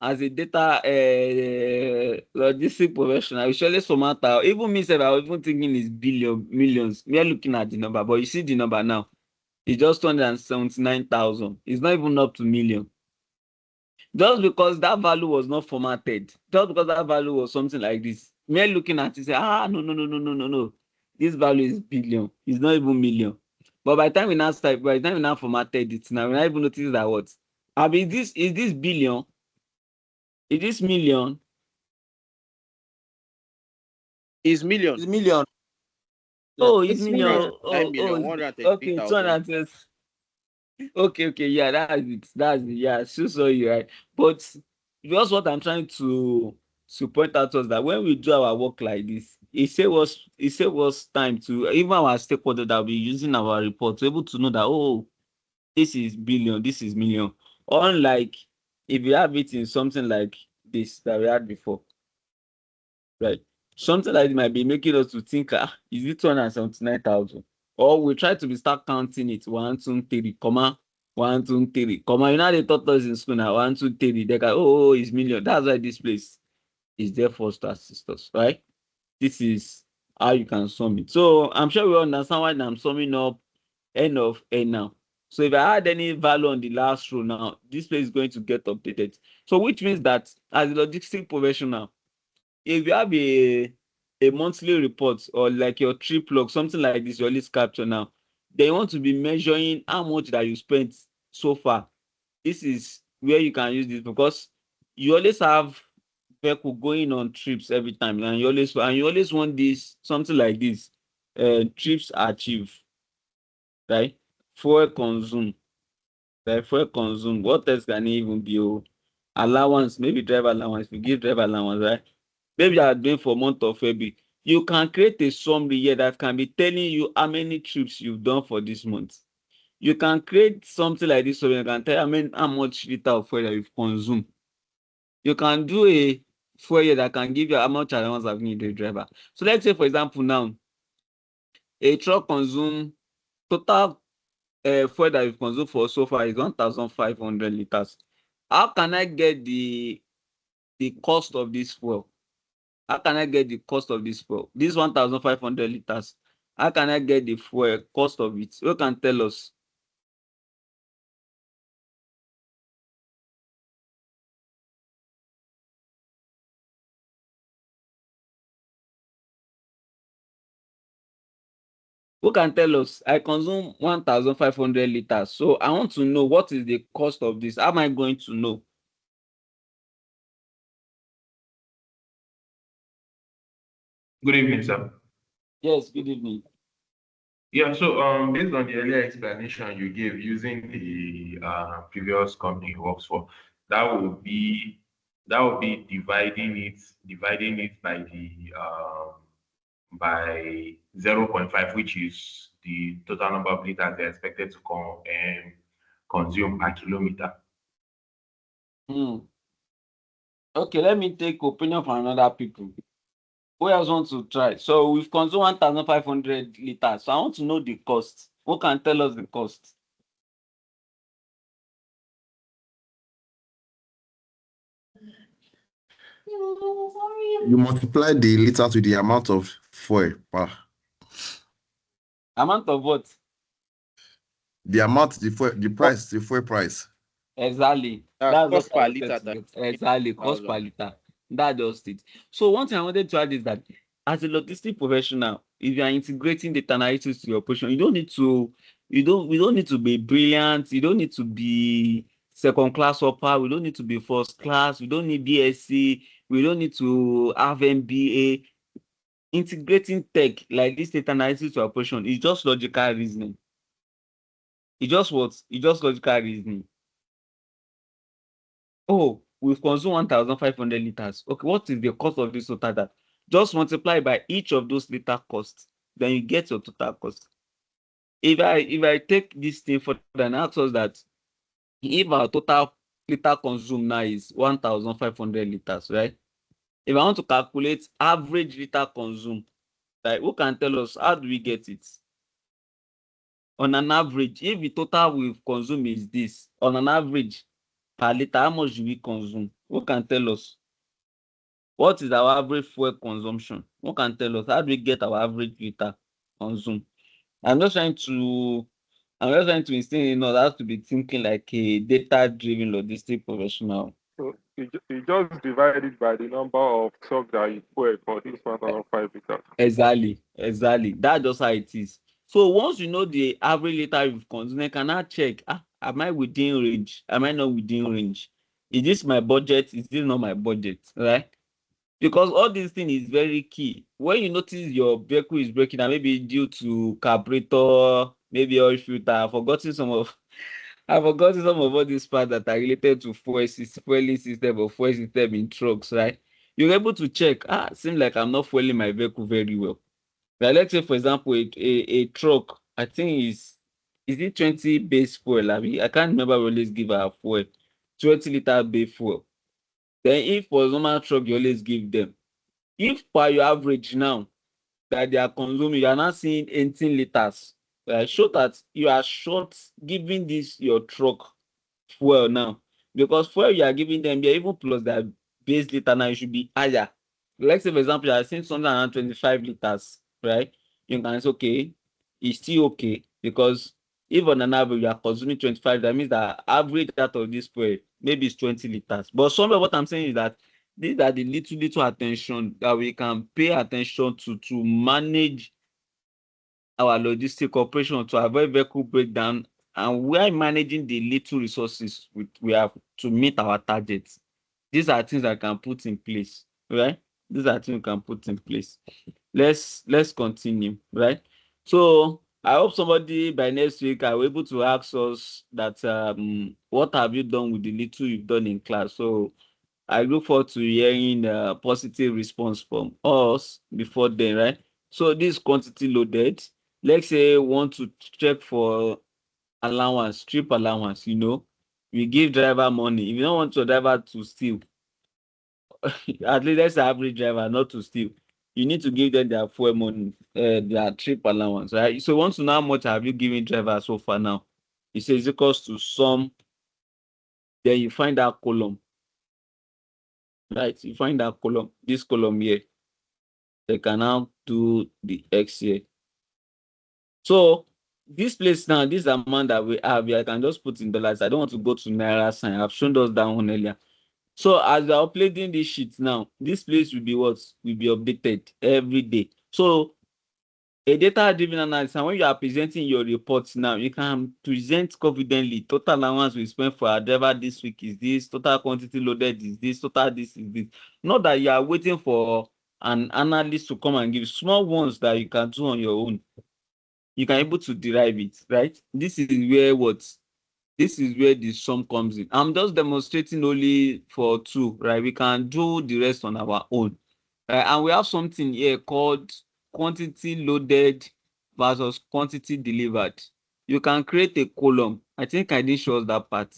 S4: as a data logistic professional, we surely surmount out. Even me, I was even thinking it's billion, millions. We are looking at the number, but you see the number now. It's just 279,000. It's not even up to million. Just because that value was not formatted, just because that value was something like this, me looking at it, say, no. This value is billion. It's not even million. But by the time we now start, by the time we now formatted it, now we not even notice that what? I mean, is this billion? Is this million?
S5: Is million.
S7: It's million.
S4: Oh, it's
S9: It's
S4: million.
S9: million.
S5: 9 million,
S4: Okay,
S5: 133,000.
S4: 200. Okay, yeah, that's it. Yeah, so sorry, right? But just what I'm trying to point out was that when we do our work like this, it save us time to even our stakeholder that will be using our report to able to know that this is billion, this is million. Unlike if you have it in something like this that we had before, right? Something like it might be making us to think, is it 279,000? Or we try to be start counting it 1, 2, 3, comma 1, 2, 3, comma. You know they taught us in school now 1, 2, 3. They go, it's million. That's why this place is there for us to assist us, right? This is how you can sum it. So I'm sure we understand why I'm summing up N of N now. So if I add any value on the last row now, this place is going to get updated. So which means that as a logistic professional, if you have a monthly report or like your trip log, something like this, your list capture now, then you want to be measuring how much that you spent so far. This is where you can use this because you always have vehicle going on trips every time, and you always want this something like this. Trips achieve, right? Fuel consume, right? Fuel consume. What else can it even be? Allowance, maybe driver allowance. We give driver allowance, right? Maybe you are doing for month of February, you can create a summary here that can be telling you how many trips you've done for this month. You can create something like this so you can tell how much liter of fuel that you've consumed. You can do a fuel here that can give you how much allowance have you need a driver. So let's say, for example, now a truck consume total fuel that you've consumed for so far is 1,500 liters. How can I get the cost of this fuel? How can I get the cost of this fuel? This 1,500 liters. How can I get the fuel cost of it? Who can tell us? Who can tell us? I consume 1,500 liters. So I want to know what is the cost of this. How am I going to know?
S10: Good evening, sir.
S4: Yes, good evening.
S10: Yeah, so based on the earlier explanation you gave using the previous company he works for, that would be dividing it by the by 0.5, which is the total number of liters they're expected to consume per kilometer.
S4: Okay, let me take opinion from another people. Who else wants to try? So we've consumed 1,500 liters. So I want to know the cost. Who can tell us the cost?
S2: You multiply the liters with the amount of fuel per
S4: Amount of what?
S2: the amount, the fuel, the price, the fuel price.
S4: Exactly.
S5: That's
S4: That's
S5: cost
S4: what I
S5: per
S4: wanted
S5: liter.
S4: to get. Exactly. Cost per
S5: 1,000.
S4: liter. That's just it. So one thing I wanted to add is that as a logistic professional, if you are integrating data analytics to your operation, you don't need to, we don't need to be brilliant. You don't need to be second class upper. We don't need to be first class. We don't need BSc. We don't need to have MBA. Integrating tech like this data analytics to operation is just logical reasoning. It's just what? It's just logical reasoning. Oh, we've consumed 1,500 liters. Okay, what is the cost of this total data? Just multiply by each of those liter costs, then you get your total cost. If I take this thing further and ask us that if our total liter consumed now is 1,500 liters, right? If I want to calculate average liter consumed, like who can tell us how do we get it? On an average, if the total we've consumed is this, on an average per liter, how much do we consume? Who can tell us? What is our average fuel consumption? Who can tell us? How do we get our average liter consumed? I'm just trying to instill in us how to be thinking like a data-driven logistic professional.
S10: So you just divide it by the number of trucks that you fuel for this 1,500 liters.
S4: Exactly. That's just how it is. So once you know the average liter you've consumed, you can now check, am I within range? Am I not within range? Is this my budget? Is this not my budget? Right? Because all these things is very key. When you notice your vehicle is breaking down, maybe due to carburetor, maybe oil filter, I've forgotten some of all these parts that are related to fueling system or fuel system in trucks, right? You're able to check, seems like I'm not fueling my vehicle very well. Like, let's say, for example, a truck, I think is it 20 base fuel? I can't remember, we always give our fuel, 20-liter base fuel. Then if for normal truck, you always give them. If per your average now that they are consuming, you are not seeing 18 liters, show that you are short giving this your truck fuel now, because fuel you are giving them, they even plus their base liter now, it should be higher. Let's say, for example, you are seeing something around 25 liters, right? You can say, okay, it's still okay, because if on an average you are consuming 25, that means that average out of this fuel maybe it's 20 liters. But somewhere what I'm saying is that these are the little attention that we can pay attention to manage our logistic operation, to avoid vehicle breakdown, and we are managing the little resources we have to meet our targets. These are things that can put in place, right? These are things we can put in place. Let's continue, right? So I hope somebody by next week are able to ask us that what have you done with the little you've done in class. So I look forward to hearing a positive response from us before then, right? So this quantity loaded, let's say want to check for allowance, trip allowance, we give driver money. If you don't want your driver to steal, at least let's say average driver not to steal, you need to give them their fuel money, their trip allowance, right? So want to know how much have you given driver so far now? It says equals to sum, then you find that column, right? You find that column, this column here. They can now do the X here. So this place now, this amount that we have here, I can just put in dollars. I don't want to go to Naira sign. I've shown us that one earlier. So as we are uploading this sheet now, this place will be what? Will be updated every day. So a data-driven analysis, and when you are presenting your reports now, you can present confidently. Total allowance we spent for our driver this week is this, total quantity loaded is this, total this is this. Not that you are waiting for an analyst to come and give small ones that you can do on your own. You can able to derive it, right? This is where the sum comes in. I'm just demonstrating only for two, right? We can do the rest on our own. And we have something here called quantity loaded versus quantity delivered. You can create a column. I think I didn't show us that part.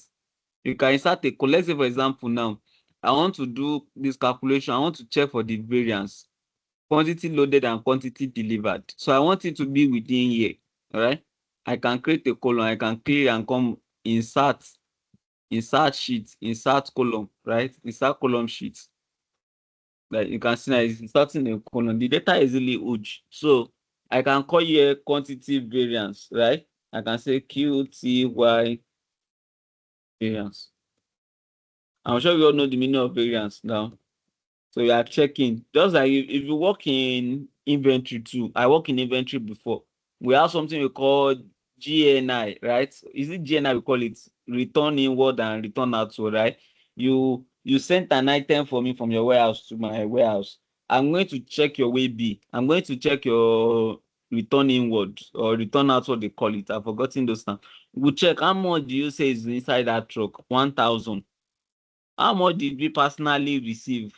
S4: You can insert a column. Let's say, for example, now I want to do this calculation. I want to check for the variance, quantity loaded and quantity delivered. So I want it to be within here. All right. I can create a column. I can clear and come insert sheet, insert column, right? Insert column sheet. Like you can see now it's inserting a column. The data is really huge. So I can call here quantity variance, right? I can say QTY variance. I'm sure we all know the meaning of variance now. So you are checking, just like if you work in inventory too. I work in inventory before. We have something we call GNI, right? Is it GNI we call it? Return inward and return outward, right? You sent an item for me from your warehouse to my warehouse. I'm going to check your WB. I'm going to check your return inward or return outward, they call it. I've forgotten those now. We'll check how much do you say is inside that truck? 1,000. How much did we personally receive?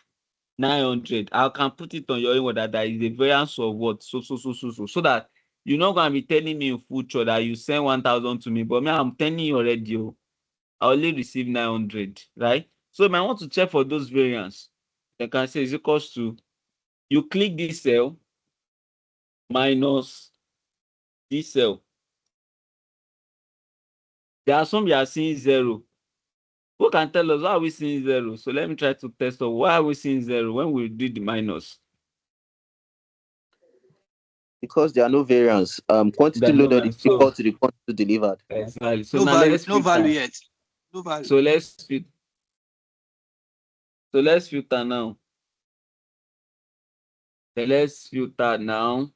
S4: 900. I can put it on your own that there is a variance of what? So that you're not going to be telling me in future that you send 1,000 to me, but me, I'm telling you already, I only receive 900, right? So if I want to check for those variants, I can say is equals to, you click this cell minus this cell. There are some you are seeing 0. Who can tell us why are we seeing 0? So let me try to test out why are we seeing 0 when we do the minus.
S5: Because there are no variance. Quantity
S4: There are no
S5: loaded is
S4: variance.
S5: equal
S4: So
S5: to the quantity delivered.
S4: exactly. So
S8: No
S4: now
S8: value,
S4: let's
S8: no value
S4: filter.
S8: yet. No value.
S4: So let's filter now. Let's filter now.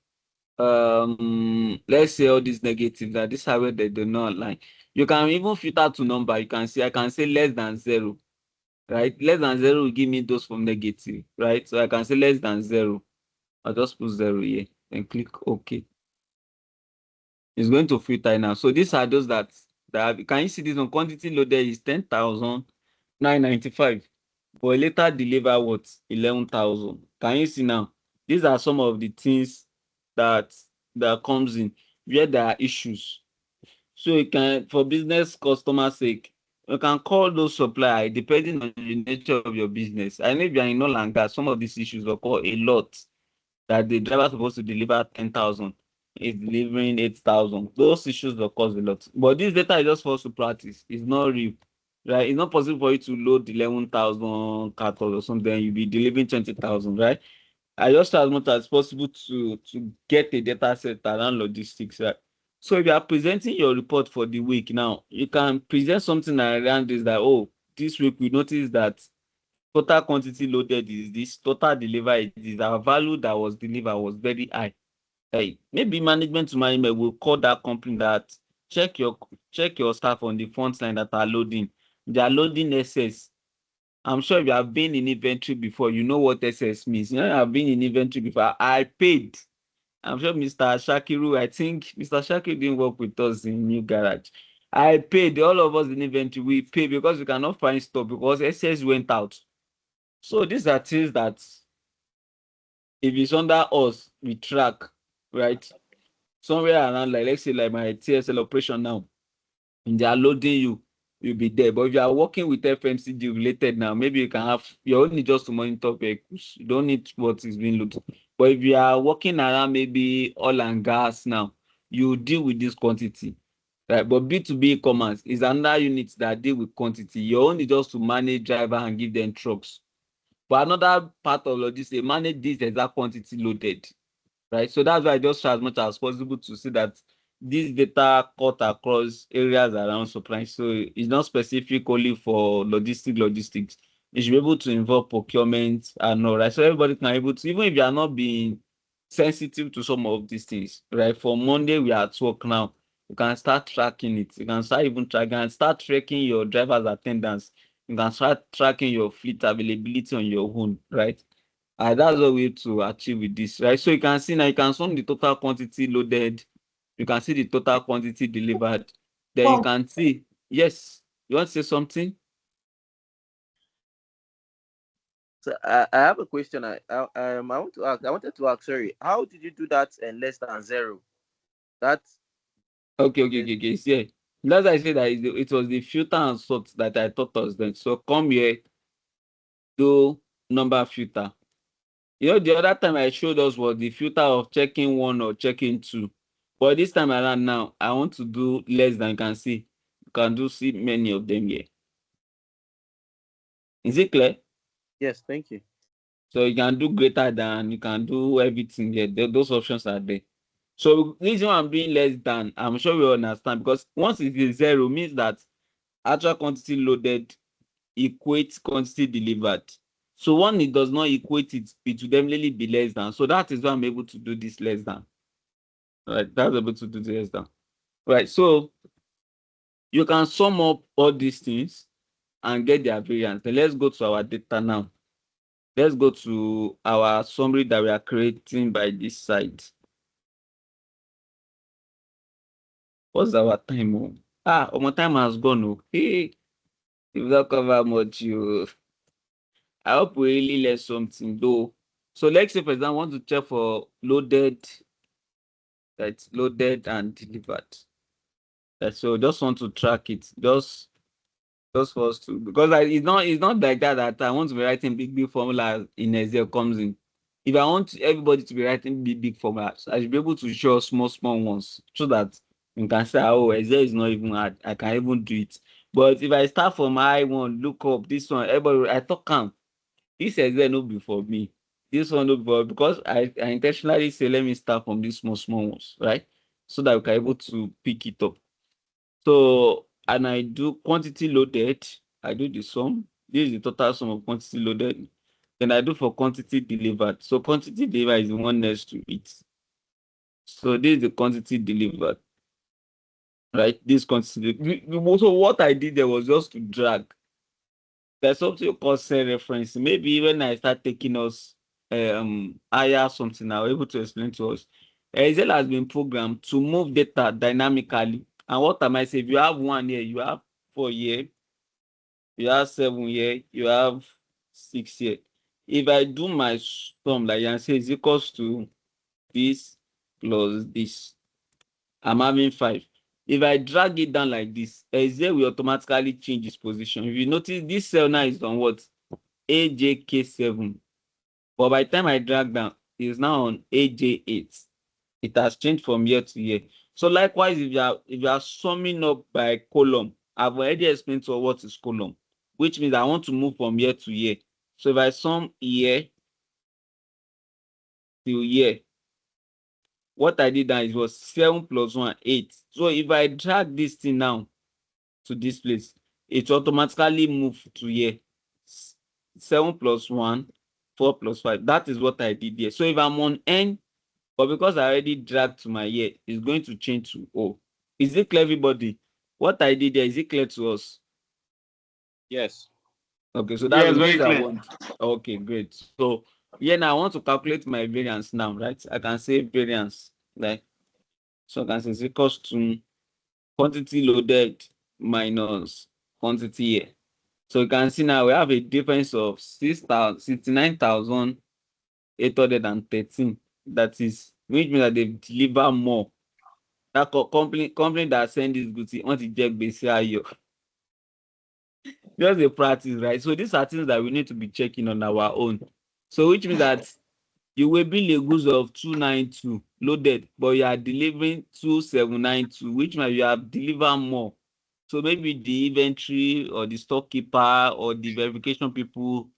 S4: Let's say all these negatives that this are where they do not align. You can even filter to number. You can see I can say less than 0, right? Less than 0 will give me those from negative, right? So I can say less than 0. I'll just put 0 here and click OK. It's going to filter now. So these are those that can you see this one? Quantity loaded is 10,995. But later deliver what? 11,000. Can you see now? These are some of the things that comes in where there are issues. So you can, for business customer sake, you can call those suppliers depending on the nature of your business. And if you are in oil and gas, some of these issues occur a lot. That the driver is supposed to deliver 10,000 is delivering 8,000. Those issues occur a lot. But this data is just for us to practice. It's not real. Right? It's not possible for you to load 11,000 cartons or something. You'll be delivering 20,000, right? I just try as much as possible to get a data set around logistics, right? So if you are presenting your report for the week now, you can present something around this that, oh, this week we noticed that total quantity loaded is this, total delivery is our value that was delivered was very high. Hey, maybe management to management will call that company that check your staff on the front line that are loading. They are loading excess. I'm sure if you have been in inventory before, you know what excess means. You know, I've been in inventory before. I paid. I'm sure Mr. Shakiru, I think Mr. Shakiru didn't work with us in New Garage. I paid. All of us in inventory, we pay because we cannot find stock because excess went out. So these are things that if it's under us, we track, right? Somewhere around, like let's say like my TSL operation now, and they are loading you, you'll be there. But if you are working with FMCG related now, maybe you can have your only just to monitor vehicles. You don't need what is being loaded. But if you are working around maybe oil and gas now, you deal with this quantity. Right, but B2B e-commerce is another unit that deal with quantity. You're only just to manage driver and give them trucks. But another part of logistics, manage this exact quantity loaded, right? So that's why I just try as much as possible to see that this data cut across areas around supply. So it's not specific only for logistics. It should be able to involve procurement and all, right? So everybody can be able to, even if you are not being sensitive to some of these things, right? For Monday, we are at work now. You can start tracking it. You can start even tracking and start tracking your driver's attendance. You can start tracking your fleet availability on your own, right? That's what we have to achieve with this, right? So you can see now, you can sum the total quantity loaded. You can see the total quantity delivered. Then you can see, yes, you want to say something?
S5: So I have a question. I want to ask. I wanted to ask. Sorry, how did you do that in less than 0? That's
S4: Okay. Yeah. That's why I said that it was the filter and sort that I taught us then. So come here, do number filter. You know, the other time I showed us was the filter of checking 1 or checking 2. But this time around now, I want to do less than. You can see. You can do see many of them here. Is it clear?
S5: yes. Thank you.
S4: So you can do greater than, you can do everything here. Those options are there. So the reason why I'm doing less than, I'm sure we understand, because once it is 0 means that actual quantity loaded equates quantity delivered. So when it does not equate it, it will definitely be less than. So that is why I'm able to do this less than. Right, that's able to do this less than. Right, so you can sum up all these things and get their variance. Then let's go to our data now. Let's go to our summary that we are creating by this side. What's our time? My time has gone. Hey, You've not covered much. I hope we really learn something though. So let's say, for example, I want to check for loaded, that's loaded and delivered. So just want to track it. Just for us to, because it's not like that I want to be writing big formulas in Excel comes in. If I want everybody to be writing big formulas, I should be able to show small ones so that you can say, oh, Excel is not even hard. I can even do it. But if I start from I1, look up this one, everybody, I talk calm. This Excel no be for me. This one no be for, because I intentionally say, let me start from these small ones, right? So that we can able to pick it up. So, and I do quantity loaded, I do the sum. This is the total sum of quantity loaded. Then I do for quantity delivered. So quantity delivered is the one next to it. So this is the quantity delivered, right? This quantity. So what I did there was just to drag. There's something called cell reference. Maybe when I start taking us higher something, I'll be able to explain to us. Excel has been programmed to move data dynamically. And what am I saying? If you have 1 here, you have 4 here, you have 7 here, you have 6 here. If I do my sum like I say is equals to this plus this, I'm having 5. If I drag it down like this, Excel will automatically change its position. If you notice, this cell now is on what? AJK7. But by the time I drag down, it's now on AJ8. It has changed from year to year. So likewise, if you are summing up by column, I've already explained to you what is column, which means I want to move from year to year. So if I sum year till year, what I did now is was 7 plus 1, 8. So if I drag this thing now to this place, it automatically move to year. 7 plus 1, 4 plus 5. That is what I did here. So if I'm on N, but because I already dragged to my year, it's going to change to O. Is it clear, everybody? What I did there, is it clear to us?
S5: Yes.
S4: Okay, so that's
S6: Yes,
S4: what
S6: very
S4: I
S6: clear.
S4: want. Okay, great. So yeah, now I want to calculate my variance now, right? I can say variance, right? So I can say it's equals to quantity loaded minus quantity here. So you can see now we have a difference of 69,813. That is, which means that they deliver more. That company that send this goods, want to get gbese just a practice, right? So these are things that we need to be checking on our own. So which means that you will bill a goods of 292 loaded, but you are delivering 2792, which means you have delivered more. So maybe the inventory or the storekeeper or the verification people,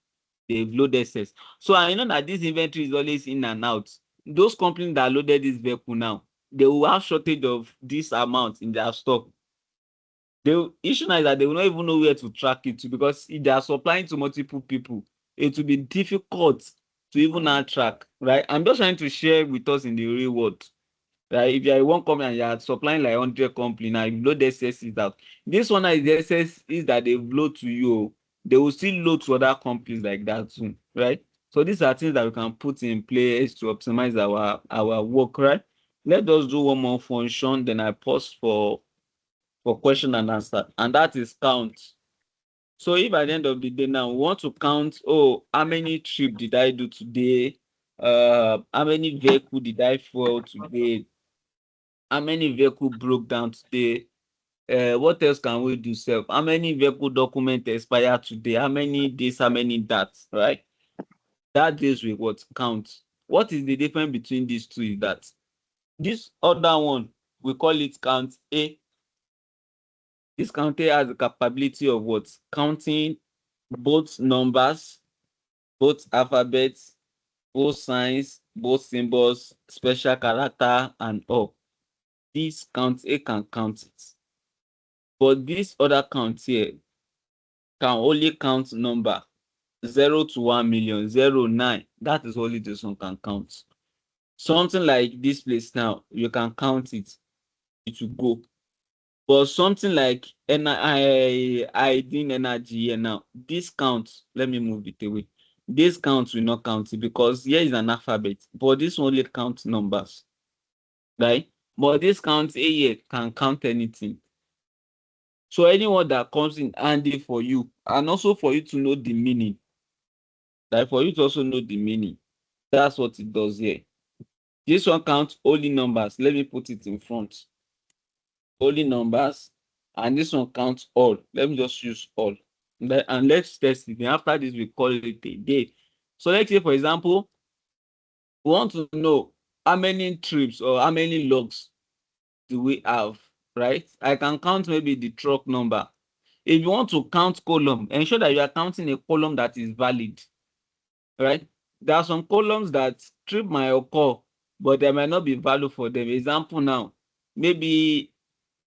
S4: they've loaded excess. So I know that this inventory is always in and out. Those companies that loaded this vehicle now, they will have shortage of this amount in their stock. The issue now is that they will not even know where to track it to, because if they are supplying to multiple people, it will be difficult to even now track, right? I'm just trying to share with us in the real world. Right? If you are one company and you are supplying like 100 company now, you load the SSs out. This one is the SSs that they load to you. They will still load to other companies like that too, right? So these are things that we can put in place to optimize our work, right? Let us do one more function, then I pause for question and answer, and that is count. So if at the end of the day now we want to count, oh, how many trip did I do today? How many vehicle did I fuel today? How many vehicle broke down today? What else can we do, sef? How many vehicle document expire today? How many this, how many that, right? That deals with what count. What is the difference between these two is that this other one, we call it count A. This count A has the capability of what? Counting both numbers, both alphabets, both signs, both symbols, special character, and all. This count A can count it. But this other count here can only count number 0 to 1 million, 0, 9. That is only this one can count. Something like this place now, you can count it, it will go. But something like hiding energy here now, this count, let me move it away. This count will not count it because here is an alphabet, but this only counts numbers, right? But this count A here can count anything. So anyone that comes in handy for you, and also for you to know the meaning, like for you to also know the meaning. That's what it does here. This one counts only numbers. Let me put it in front. Only numbers. And this one counts all. Let me just use all. And let's test it. And after this, we call it a day. So let's say, for example, we want to know how many trips or how many logs do we have, right? I can count maybe the truck number. If you want to count column, ensure that you are counting a column that is valid, right? There are some columns that trip might occur, but there might not be value for them. Example now, maybe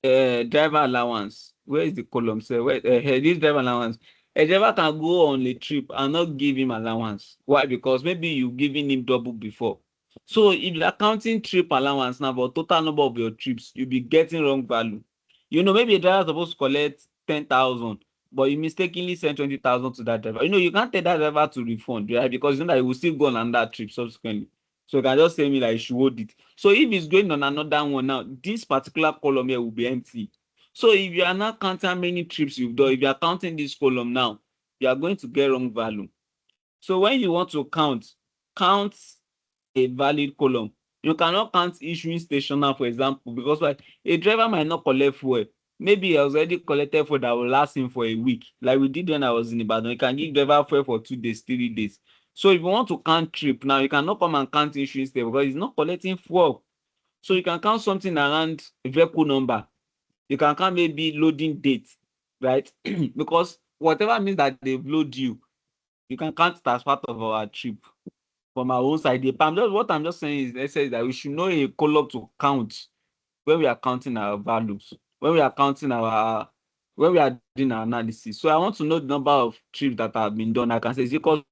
S4: driver allowance. Where is the column? So this driver allowance. A driver can go on a trip and not give him allowance. Why? Because maybe you've given him double before. So if you're counting trip allowance now, but total number of your trips, you'll be getting wrong value. You know, maybe a driver is supposed to collect 10,000, but you mistakenly send 20,000 to that driver. You know, you can't tell that driver to refund, right? Because you know that he will still go on that trip subsequently. So you can just say me like, you should hold it. So if it's going on another one now, this particular column here will be empty. So if you are not counting how many trips you've done, if you are counting this column now, you are going to get wrong value. So when you want to count a valid column. You cannot count issuing station now, for example, because like a driver might not collect fuel. Maybe he has already collected fuel that will last him for a week. Like we did when I was in Ibadan. You can give driver fuel for 2 days, 3 days. So if you want to count trip now, you cannot come and count issuing station because he's not collecting fuel. So you can count something around vehicle number. You can count maybe loading date, right? Because whatever means that they've loaded you can count it as part of our trip. From our own side, what I'm just saying is, let's say that we should know a column to count when we are counting our values, when we are doing our analysis. So I want to know the number of trips that have been done. I can say is equal.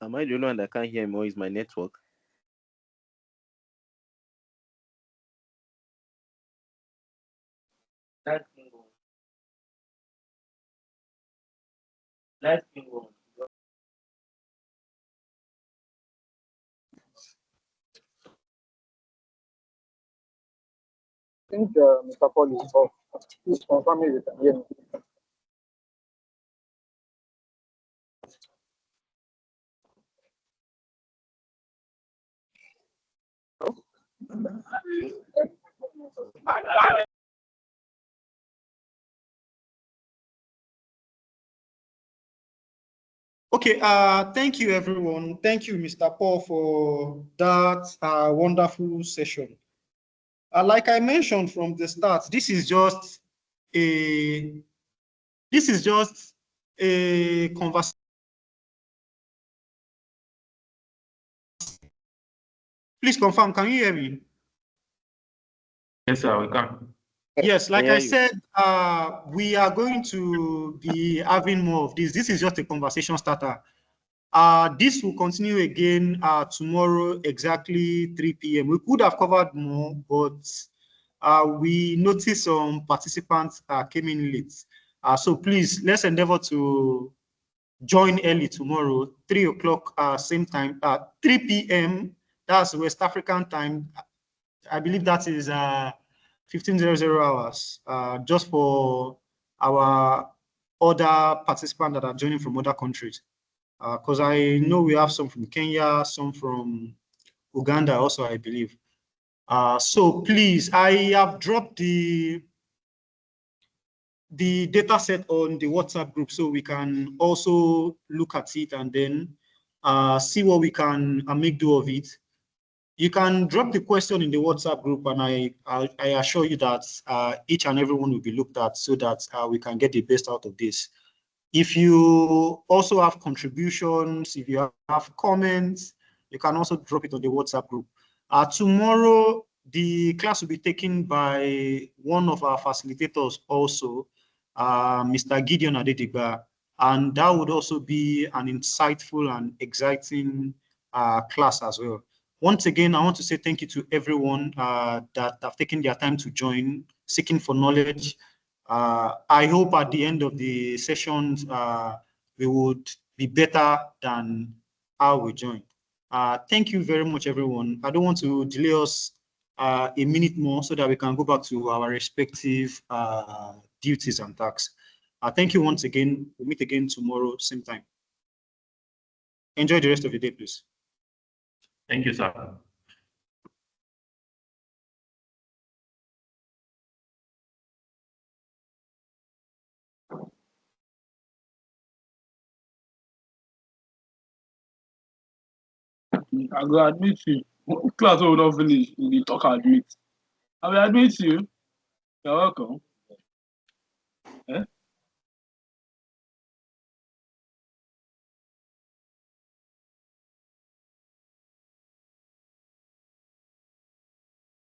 S5: Am I the only one that can't hear me, or is my network?
S6: Let's move on. Let's move on.
S1: I think Mr. Paul is off. Please confirm if you can hear me. Okay, thank you everyone. Thank you, Mr. Paul, for that wonderful session. Like I mentioned from the start, this is just a conversation. Please confirm, can you hear me?
S10: Yes, sir, we can.
S1: Yes, like
S5: Yeah,
S1: I said, we are going to be having more of this. This is just a conversation starter. This will continue again tomorrow, exactly 3 p.m. We could have covered more, but we noticed some participants came in late. So please, let's endeavor to join early tomorrow, 3 o'clock, same time, 3 p.m. That's West African time. I believe that is 1500 hours, just for our other participants that are joining from other countries. Because I know we have some from Kenya, some from Uganda also, I believe. So please, I have dropped the data set on the WhatsApp group so we can also look at it and then see what we can make do of it. You can drop the question in the WhatsApp group, and I assure you that each and every one will be looked at so that we can get the best out of this. If you also have contributions, if you have comments, you can also drop it on the WhatsApp group. Tomorrow, the class will be taken by one of our facilitators also, Mr. Gideon Adedigba. And that would also be an insightful and exciting class as well. Once again, I want to say thank you to everyone that have taken their time to join, seeking for knowledge. I hope at the end of the sessions, we would be better than how we joined. Thank you very much, everyone. I don't want to delay us a minute more so that we can go back to our respective duties and tasks. Thank you once again. We'll meet again tomorrow, same time. Enjoy the rest of the day, please.
S10: Thank you, sir.
S11: I go admit you. Class will not finish. You talk admit. I will admit you. You're welcome. Eh?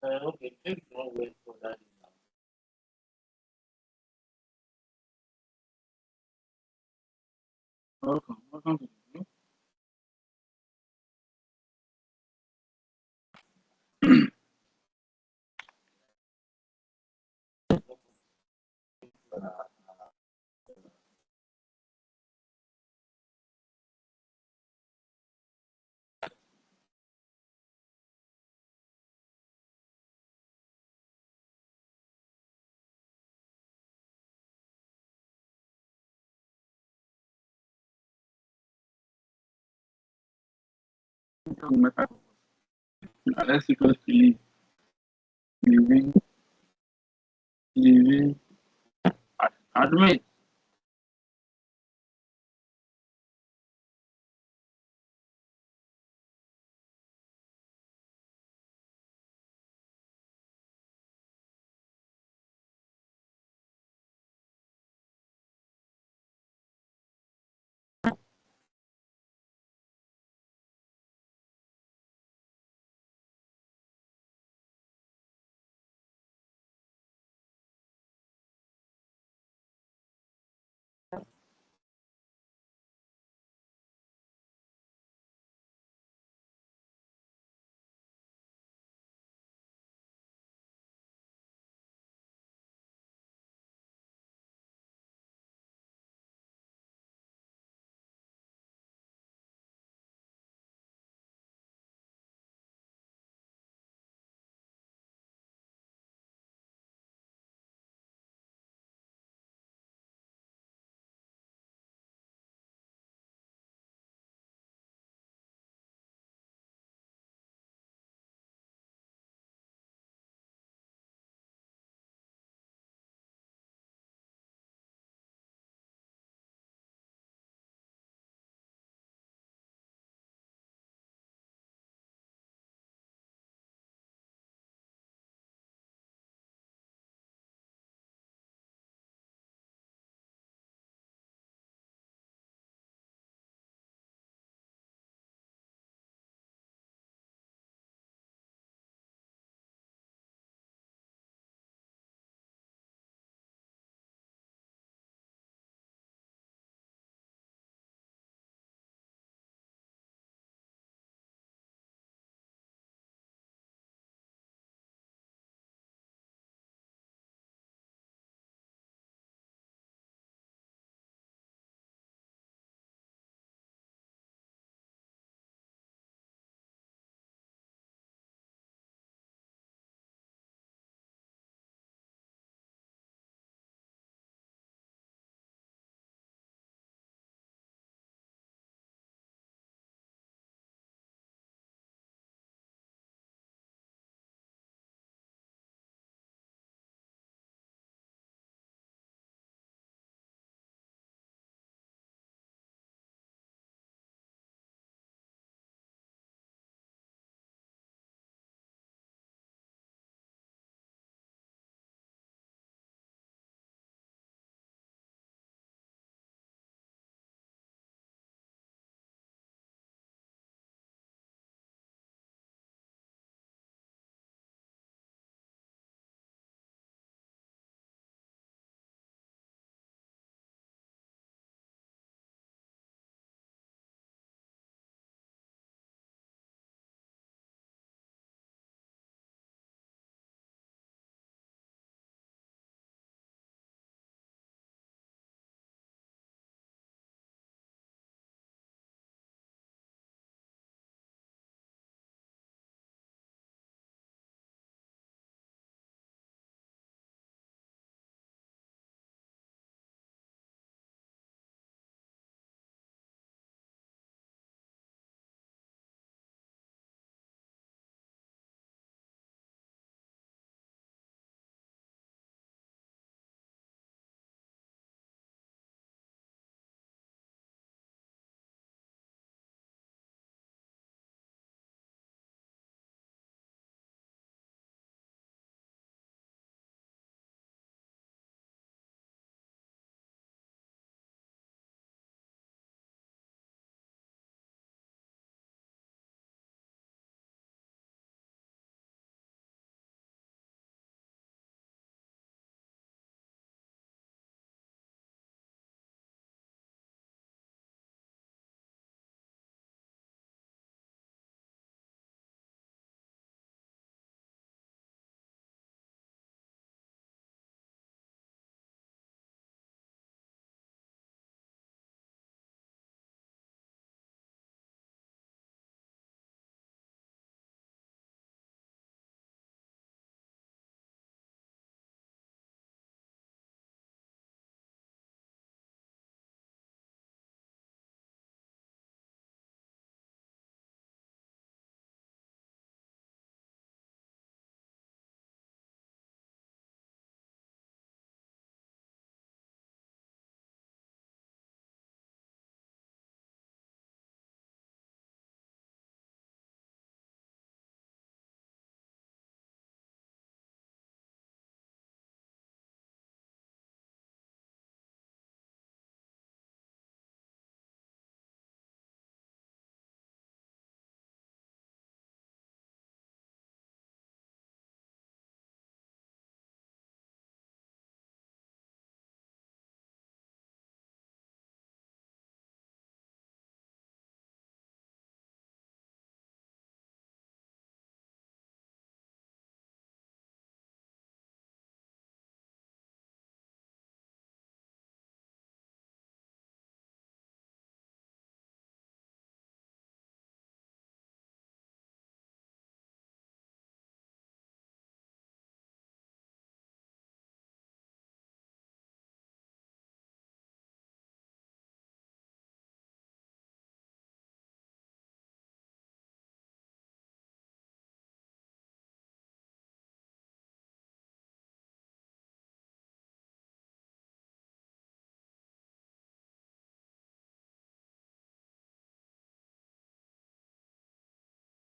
S6: Okay, please don't wait for that.
S11: Welcome. Welcome. Let's see first living. Admit.